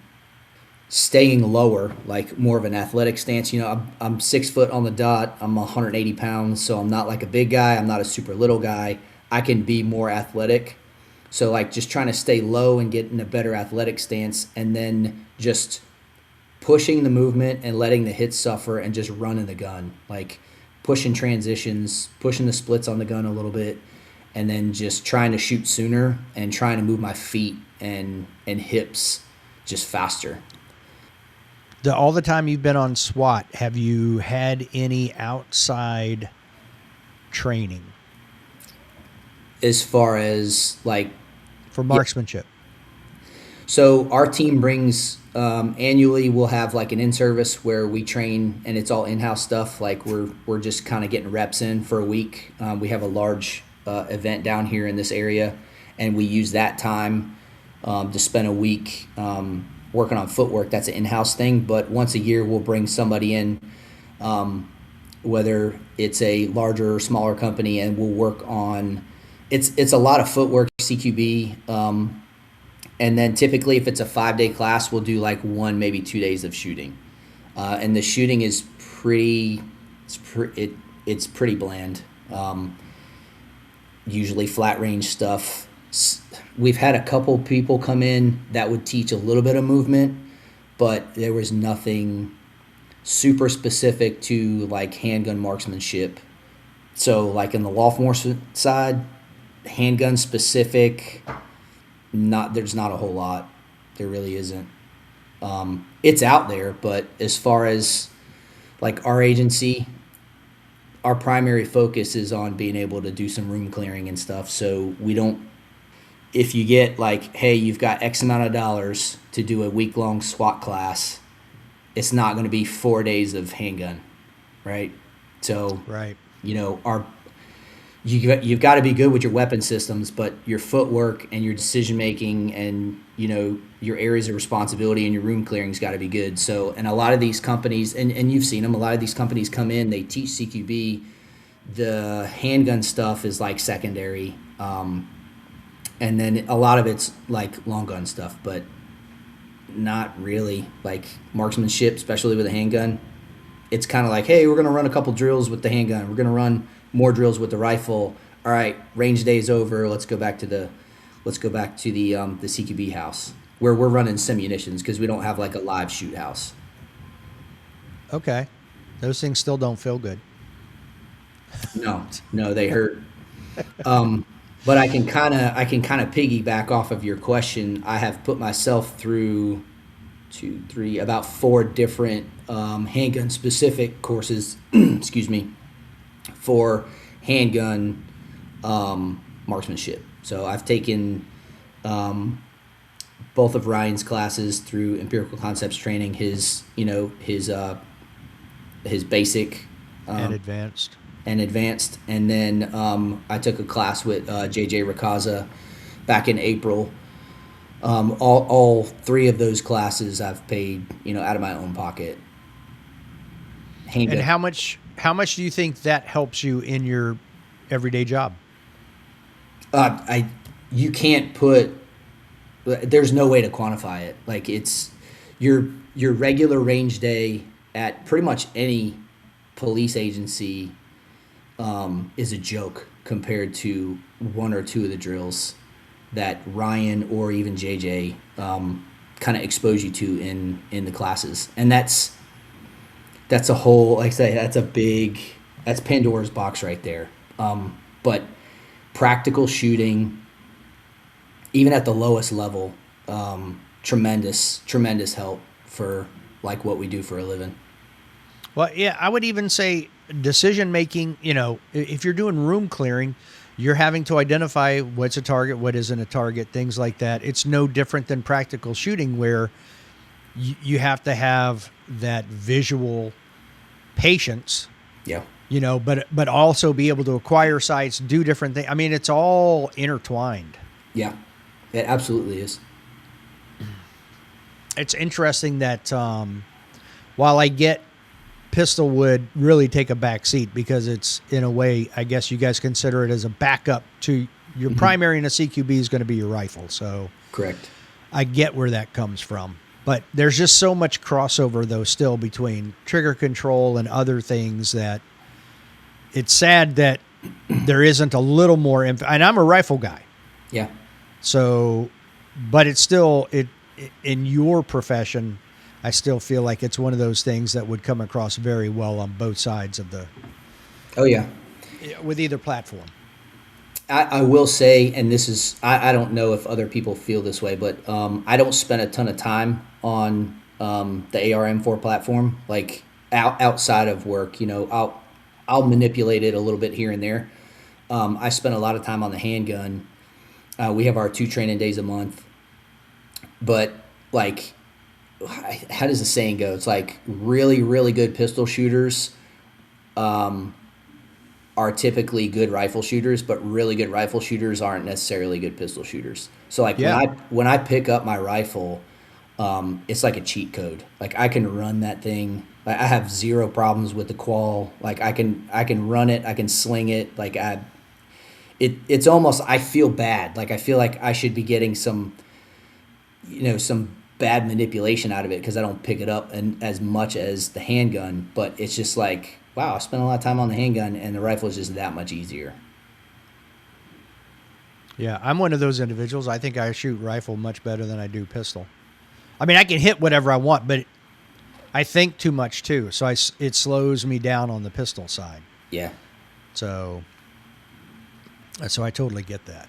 staying lower, like more of an athletic stance. I'm 6 foot on the dot. I'm 180 pounds, so I'm not like a big guy. I'm not a super little guy. I can be more athletic. So like just trying to stay low and get in a better athletic stance, and then just pushing the movement and letting the hits suffer and just running the gun, like pushing transitions, pushing the splits on the gun a little bit, and then just trying to shoot sooner and trying to move my feet and hips just faster. All the time you've been on SWAT, have you had any outside training As far as like for marksmanship? So our team brings annually. We'll have like an in-service where we train, and it's all in-house stuff. Like we're just kind of getting reps in for a week. We have a large event down here in this area, and we use that time to spend a week working on footwork. That's an in-house thing. But once a year, we'll bring somebody in, whether it's a larger or smaller company, and we'll work on. It's a lot of footwork, CQB. And then typically if it's a 5-day class, we'll do like 1, maybe 2 days of shooting. And the shooting is it's pretty bland. Usually flat range stuff. We've had a couple people come in that would teach a little bit of movement, but there was nothing super specific to like handgun marksmanship. So like in the law enforcement side, handgun specific, there's not a whole lot. There really isn't. It's out there, but as far as like our agency, our primary focus is on being able to do some room clearing and stuff. So we don't if you get like, hey, you've got X amount of dollars to do a week-long SWAT class, it's not going to be 4 days of handgun, right? So, Right. you know, you've got to be good with your weapon systems, but your footwork and your decision making and, you know, your areas of responsibility and your room clearing's got to be good. So, and a lot of these companies, and you've seen them, a lot of these companies come in, they teach CQB. The handgun stuff is like secondary. And then a lot of it's like long gun stuff, but not really like marksmanship, especially with a handgun. It's kind of like, hey, we're going to run a couple drills with the handgun. We're going to run more drills with the rifle. All right, range day's over. Let's go back to the CQB house where we're running simunitions because we don't have like a live shoot house. Okay. Those things still don't feel good. No, they hurt. But I can kind of piggyback off of your question. I have put myself through about 4 different handgun specific courses. Excuse me, for handgun marksmanship. So I've taken both of Ryan's classes through empirical concepts training. His basic And advanced. and then I took a class with JJ Rakaza back in April. All 3 of those classes I've paid, out of my own pocket. And how much do you think that helps you in your everyday job? You can't put. There's no way to quantify it. Like it's your regular range day at pretty much any police agency is a joke compared to 1 or 2 of the drills that Ryan or even JJ kind of expose you to in the classes, and that's a whole, like I say, that's Pandora's box right there. But practical shooting, even at the lowest level, tremendous help for like what we do for a living. Well, yeah, I would even say decision making, if you're doing room clearing, you're having to identify what's a target, what isn't a target, things like that. It's no different than practical shooting where you have to have that visual patience. Yeah. But also be able to acquire sights, do different things. I mean, it's all intertwined. Yeah, it absolutely is. It's interesting that while I get pistol would really take a back seat because it's, in a way, I guess you guys consider it as a backup to your primary in a CQB is going to be your rifle. So correct. I get where that comes from. But there's just so much crossover, though, still between trigger control and other things that it's sad that there isn't a little more. And I'm a rifle guy. Yeah. So, but it's still, in your profession, I still feel like it's one of those things that would come across very well on both sides of the. Oh, yeah. With either platform. I will say, and this is, I don't know if other people feel this way, but I don't spend a ton of time on the ARM4 platform, like outside of work. I'll manipulate it a little bit here and there. I spend a lot of time on the handgun. We have our 2 training days a month, but like, how does the saying go? It's like really, really good pistol shooters are typically good rifle shooters, but really good rifle shooters aren't necessarily good pistol shooters. So like when I pick up my rifle, it's like a cheat code. Like I can run that thing. Like I have 0 problems with the qual. Like I can run it. I can sling it. Like it's almost, I feel bad. Like I feel like I should be getting some bad manipulation out of it because I don't pick it up as much as the handgun. But it's just like, wow, I spent a lot of time on the handgun and the rifle is just that much easier. Yeah, I'm one of those individuals. I think I shoot rifle much better than I do pistol. I mean, I can hit whatever I want, but I think too much too. So it slows me down on the pistol side. Yeah. So I totally get that.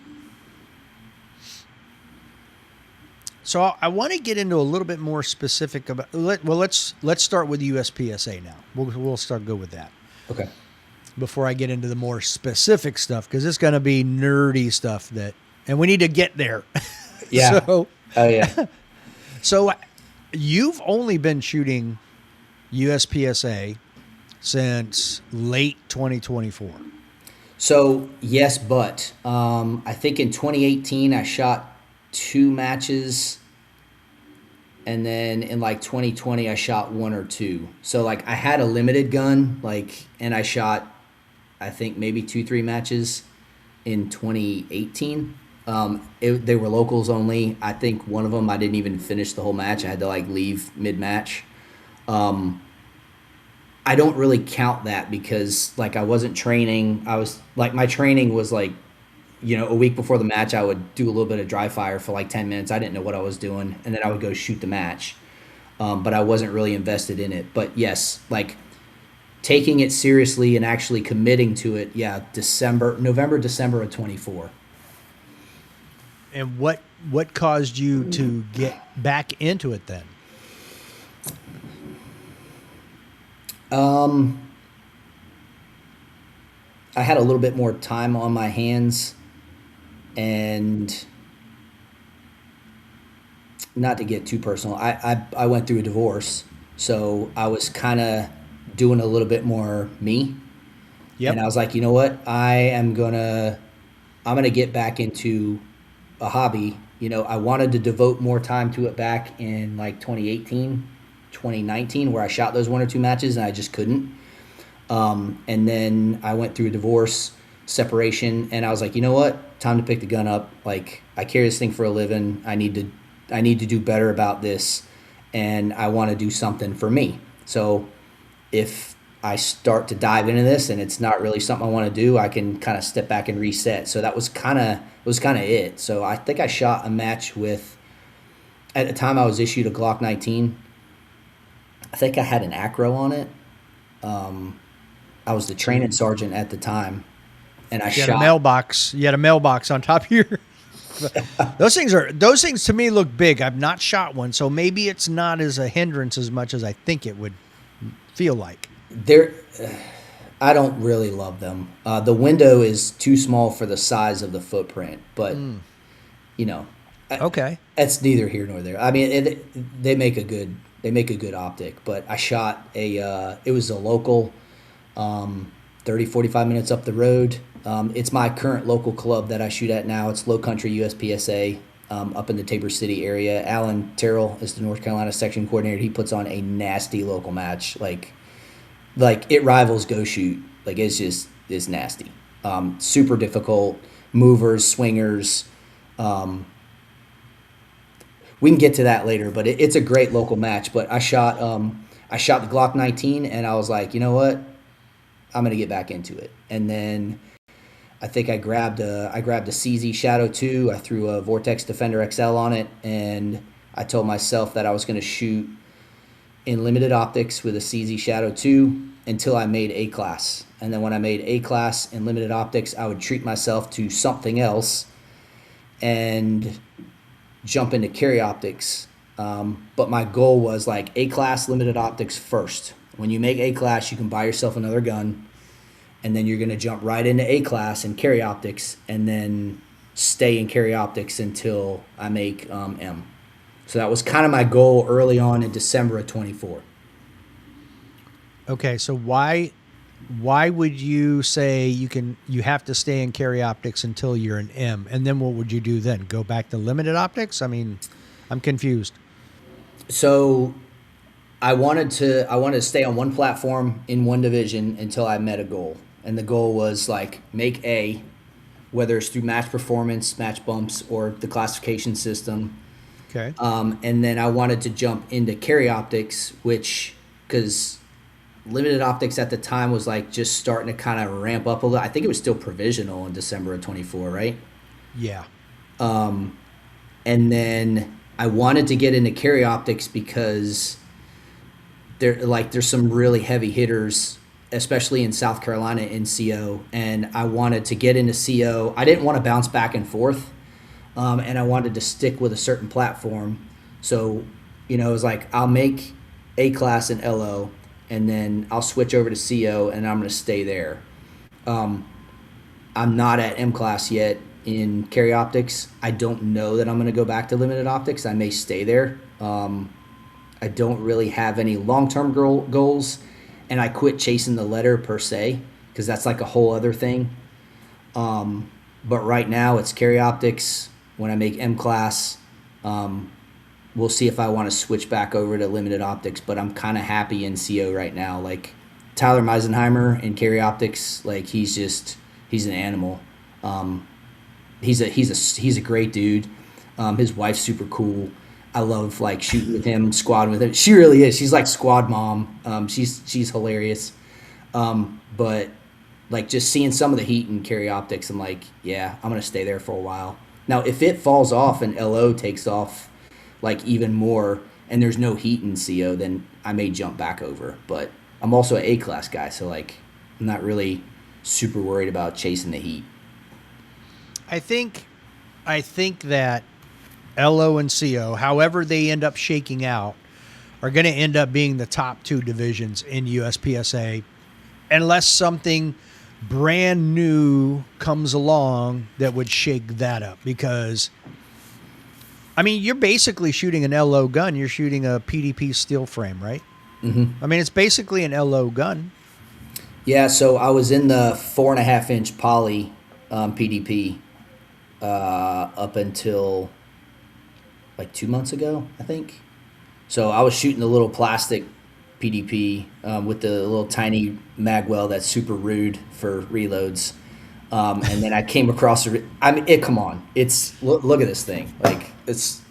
So I want to get into a little bit more specific about. Let's start with USPSA now. We'll go with that. Okay. Before I get into the more specific stuff, because it's going to be nerdy stuff that and we need to get there. Yeah. so, Oh yeah. so you've only been shooting USPSA since late 2024. So yes, but I think in 2018 I shot 2 matches, and then in like 2020 I shot 1 or 2. So like I had a limited gun, like, and I shot I think maybe 2 3 matches in 2018. They were locals only. I think one of them I didn't even finish the whole match. I had to like leave mid match. I don't really count that because like I wasn't training. I was like my training was like, a week before the match I would do a little bit of dry fire for like 10 minutes. I didn't know what I was doing, and then I would go shoot the match. But I wasn't really invested in it. But yes, like taking it seriously and actually committing to it, yeah, November, December of 24. And what caused you to get back into it then? I had a little bit more time on my hands, and not to get too personal, I went through a divorce, so I was kind of doing a little bit more me, and Yep. I was like, you know what, I'm gonna get back into a hobby. I wanted to devote more time to it back in like 2018, 2019, where I shot those 1 or 2 matches and I just couldn't. And then I went through a divorce, separation, and I was like, you know what? Time to pick the gun up. Like I carry this thing for a living. I need to do better about this, and I want to do something for me. So if I start to dive into this and it's not really something I want to do, I can kind of step back and reset. So that was kind of it. So I think I shot a match with, at the time I was issued a Glock 19. I think I had an acro on it. I was the training sergeant at the time, and I You had a shot. mailbox. You had a mailbox on top of your. Those things to me look big. I've not shot one, so maybe it's not as a hindrance as much as I think it would feel like. They're I don't really love them. The window is too small for the size of the footprint, but you know, I- Okay. that's neither here nor there. I mean, they make a good optic, but I shot it was a local, 30 45 minutes up the road. It's my current local club that I shoot at now. It's Low Country USPSA, up in the Tabor City area. Alan Terrell is the North Carolina section coordinator. He puts on a nasty local match, like it rivals Go Shoot. Like it's nasty. Super difficult movers, swingers. We can get to that later, but it's a great local match. But I shot the Glock 19, and I was like, you know what, I'm gonna get back into it. And then I think I grabbed a CZ Shadow 2. I threw a Vortex Defender XL on it, and I told myself that I was gonna shoot in limited optics with a CZ Shadow 2 until I made A class. And then when I made A class in limited optics, I would treat myself to something else and jump into carry optics. But my goal was like A class limited optics first. When you make A class, you can buy yourself another gun, and then you're going to jump right into A class and carry optics, and then stay in carry optics until I make M. So that was kind of my goal early on in December of 24. Okay. So why would you say you have to stay in carry optics until you're an M, and then what would you do then? Go back to limited optics? I mean, I'm confused. So I wanted to stay on one platform in one division until I met a goal. And the goal was like make A, whether it's through match performance, match bumps, or the classification system. Okay. And then I wanted to jump into carry optics, because limited optics at the time was like just starting to kind of ramp up a little. I think it was still provisional in December of 24, right? Yeah. And then I wanted to get into carry optics because there's some really heavy hitters, especially in South Carolina in CO, and I wanted to get into CO. I didn't want to bounce back and forth, and I wanted to stick with a certain platform. So, it was like I'll make A class and LO, and then I'll switch over to CO, and I'm going to stay there. I'm not at M class yet. in carry optics. I don't know that I'm going to go back to limited optics. I may stay there. I don't really have any long-term goals, and I quit chasing the letter per se because that's like a whole other thing. But right now it's carry optics. When I make M class, we'll see if I want to switch back over to limited optics. But I'm kind of happy in CO right now. Like Tyler Meisenheimer in carry optics, like he's an animal. He's a great dude. His wife's super cool. I love like shooting with him, squadding with him. She really is. She's like squad mom. She's hilarious. But like just seeing some of the heat in carry optics, I'm like, yeah, I'm gonna stay there for a while. Now, if it falls off and LO takes off like even more, and there's no heat in CO, then I may jump back over. But I'm also an A class guy, so like I'm not really super worried about chasing the heat. I think that LO and CO, however they end up shaking out, are going to end up being the top two divisions in USPSA, unless something brand new comes along that would shake that up. Because, I mean, you're basically shooting an LO gun. You're shooting a PDP steel frame, right? Mm-hmm. I mean, it's basically an LO gun. Yeah, so I was in the 4.5-inch poly PDP up until like 2 months ago, I think. So I was shooting the little plastic PDP with the little tiny mag well that's super rude for reloads. And then I came across come on, it's look at this thing, like it's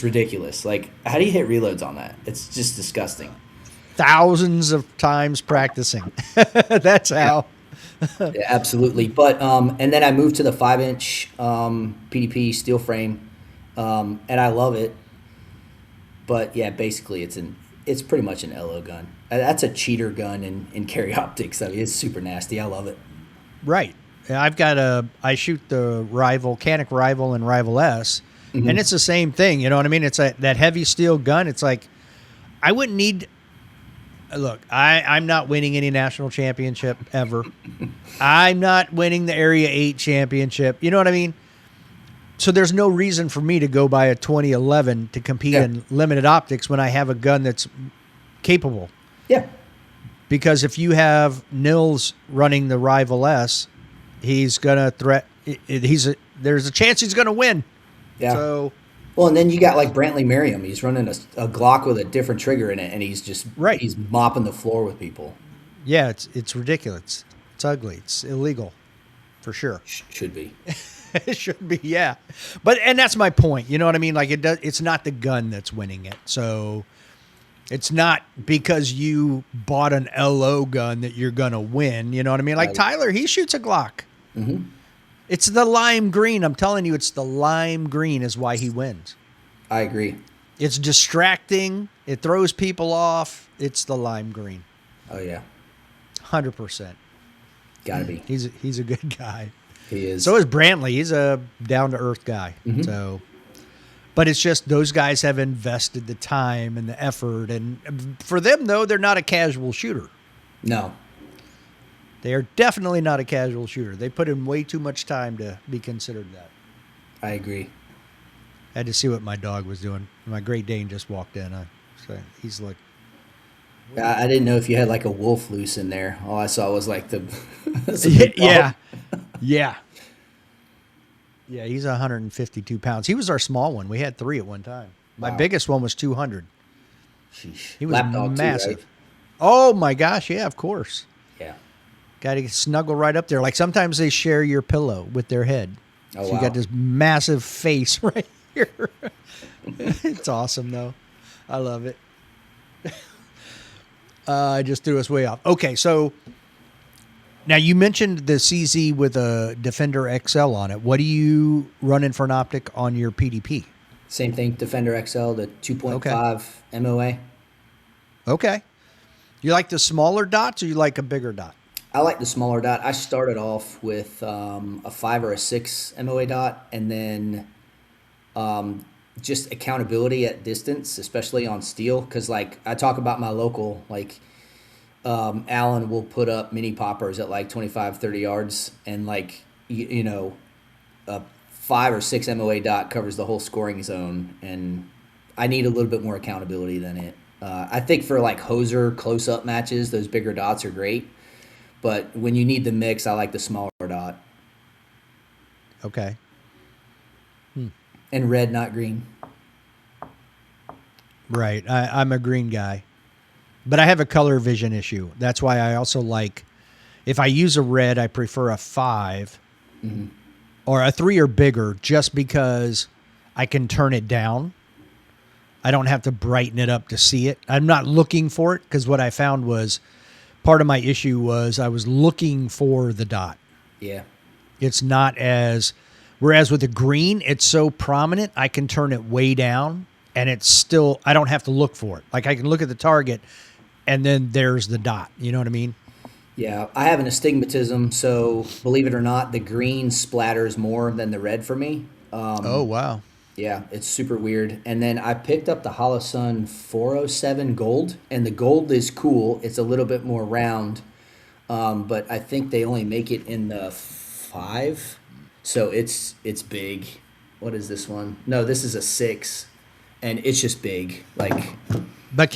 ridiculous. Like, how do you hit reloads on that? It's just disgusting. Thousands of times practicing. That's how. Yeah, absolutely. But and then I moved to the 5-inch PDP steel frame, and I love it. But yeah, basically it's pretty much an LO gun. That's a cheater gun in carry optics. I mean, it's super nasty. I love it. Right. I shoot the Canik Rival and Rival S, Mm-hmm. and it's the same thing. You know what I mean? It's that heavy steel gun. It's like, I wouldn't need. Look, I'm not winning any national championship ever. I'm not winning the Area 8 championship. You know what I mean? So there's no reason for me to go buy a 2011 to compete in limited optics when I have a gun that's capable. Yeah. Because if you have Nils running the Rival S, he's gonna there's a chance he's gonna win. Yeah. So, well, and then you got like Brantley Merriam. He's running a Glock with a different trigger in it, and he's just he's mopping the floor with people. Yeah, it's ridiculous. It's ugly. It's illegal, for sure. Should be. It should be, yeah. And that's my point. You know what I mean? Like it's not the gun that's winning it. So it's not because you bought an LO gun that you're gonna win. You know what I mean? Like Tyler, he shoots a Glock. Mm-hmm. It's the lime green. I'm telling you, it's the lime green is why he wins. I agree. It's distracting. It throws people off. It's the lime green. Oh yeah. 100%. Gotta be. He's a good guy. He is. So is Brantley. He's a down-to-earth guy. Mm-hmm. So, but it's just those guys have invested the time and the effort. And for them, though, they're not a casual shooter. No. They are definitely not a casual shooter. They put in way too much time to be considered that. I agree. I had to see what my dog was doing. My Great Dane just walked in. So he's like... I didn't know if you had like a wolf loose in there. All I saw was like the... Yeah. Yeah. Yeah, he's 152 pounds. He was our small one. We had 3 at one time. My biggest one was 200. Sheesh. He was Lapdog massive. too, right? Oh, my gosh. Yeah, of course. Yeah. Got to snuggle right up there. Like sometimes they share your pillow with their head. Oh, so wow. you got this massive face right here. It's awesome, though. I love it. I just threw us way off. Okay, so now you mentioned the CZ with a Defender XL on it. What are you running for an optic on your PDP? Same thing, Defender XL, the 2.5 MOA. Okay. You like the smaller dots or you like a bigger dot? I like the smaller dot. I started off with a 5 or a 6 MOA dot, and then just accountability at distance, especially on steel. Because like I talk about my local, like Alan will put up mini poppers at like 25, 30 yards, and like you know a 5 or 6 MOA dot covers the whole scoring zone, and I need a little bit more accountability than it. I think for like hoser close up matches, those bigger dots are great, but when you need the mix, I like the smaller dot. Okay. And red, not green. Right. I'm a green guy, but I have a color vision issue. That's why I also like, if I use a red, I prefer a 5 or a 3 or bigger, just because I can turn it down. I don't have to brighten it up to see it. I'm not looking for it, because what I found was part of my issue was I was looking for the dot. Yeah. It's not as, whereas with the green, it's so prominent, I can turn it way down and it's still, I don't have to look for it. Like I can look at the target and then there's the dot. You know what I mean? Yeah, I have an astigmatism, so believe it or not, the green splatters more than the red for me. Oh, wow. Yeah, it's super weird. And then I picked up the Holosun 407 Gold, and the gold is cool. It's a little bit more round, but I think they only make it in the 5, so it's big. What is this one? No, this is a 6, and it's just big. Like, But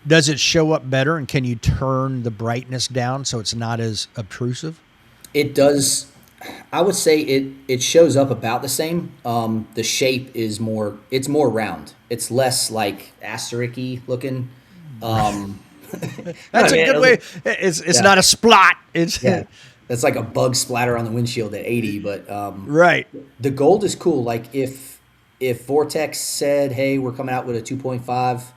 does it show up better, and can you turn the brightness down so it's not as obtrusive? it does. I would say it shows up about the same. The shape is more. It's more round. It's less like asterisk-y looking. That's a good way. It's not a splot. It's Yeah, that's like a bug splatter on the windshield at 80. But right. the gold is cool. Like if Vortex said, "Hey, we're coming out with a 2.5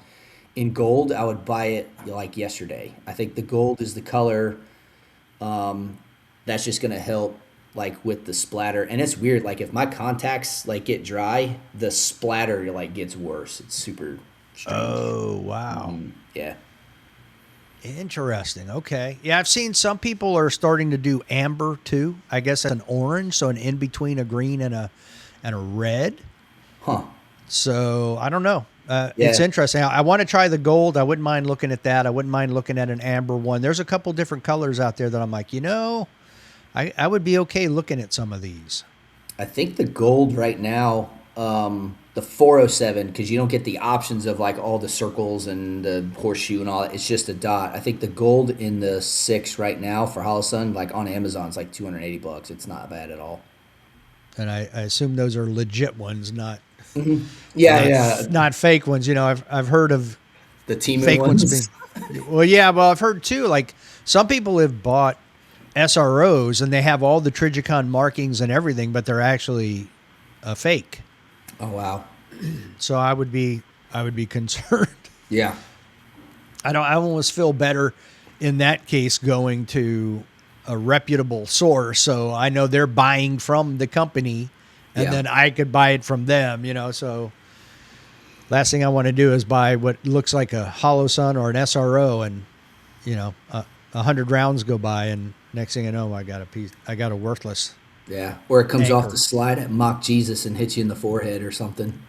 in gold," I would buy it like yesterday. I think the gold is the color. That's just gonna help like with the splatter. And it's weird. Like if my contacts like get dry, the splatter like gets worse. It's super strange. Oh, wow. Yeah. Interesting. Okay. Yeah, I've seen some people are starting to do amber too. I guess that's an orange, so an in between a green and a red. Huh. So I don't know. Yeah. It's interesting. I want to try the gold. I wouldn't mind looking at that. I wouldn't mind looking at an amber one. There's a couple different colors out there that I'm like, I would be okay looking at some of these. I think the gold right now, the 407, because you don't get the options of like all the circles and the horseshoe and all that. It's just a dot. I think the gold in the 6 right now for Holosun, like on Amazon, is like $280. It's not bad at all. And I assume those are legit ones, not Yeah. not fake ones. I've heard of The team fake ones. ones being. Well, yeah. Well, I've heard too. Like some people have bought SROs and they have all the Trigicon markings and everything, but they're actually a fake. Oh wow. So I would be concerned. Yeah. I almost feel better in that case going to a reputable source, so I know they're buying from the company, and then I could buy it from them. So last thing I want to do is buy what looks like a Holosun or an SRO, and 100 rounds go by, and next thing I know, I got a worthless. Yeah. Or it comes off Anchor. the slide at mock Jesus and hits you in the forehead or something.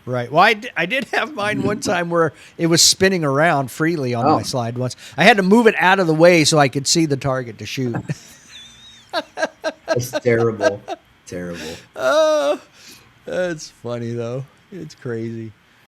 Right. Well, I did have mine one time where it was spinning around freely on Oh. my slide once. I had to move it out of the way so I could see the target to shoot. It's terrible. Terrible. Oh, that's funny though. It's crazy.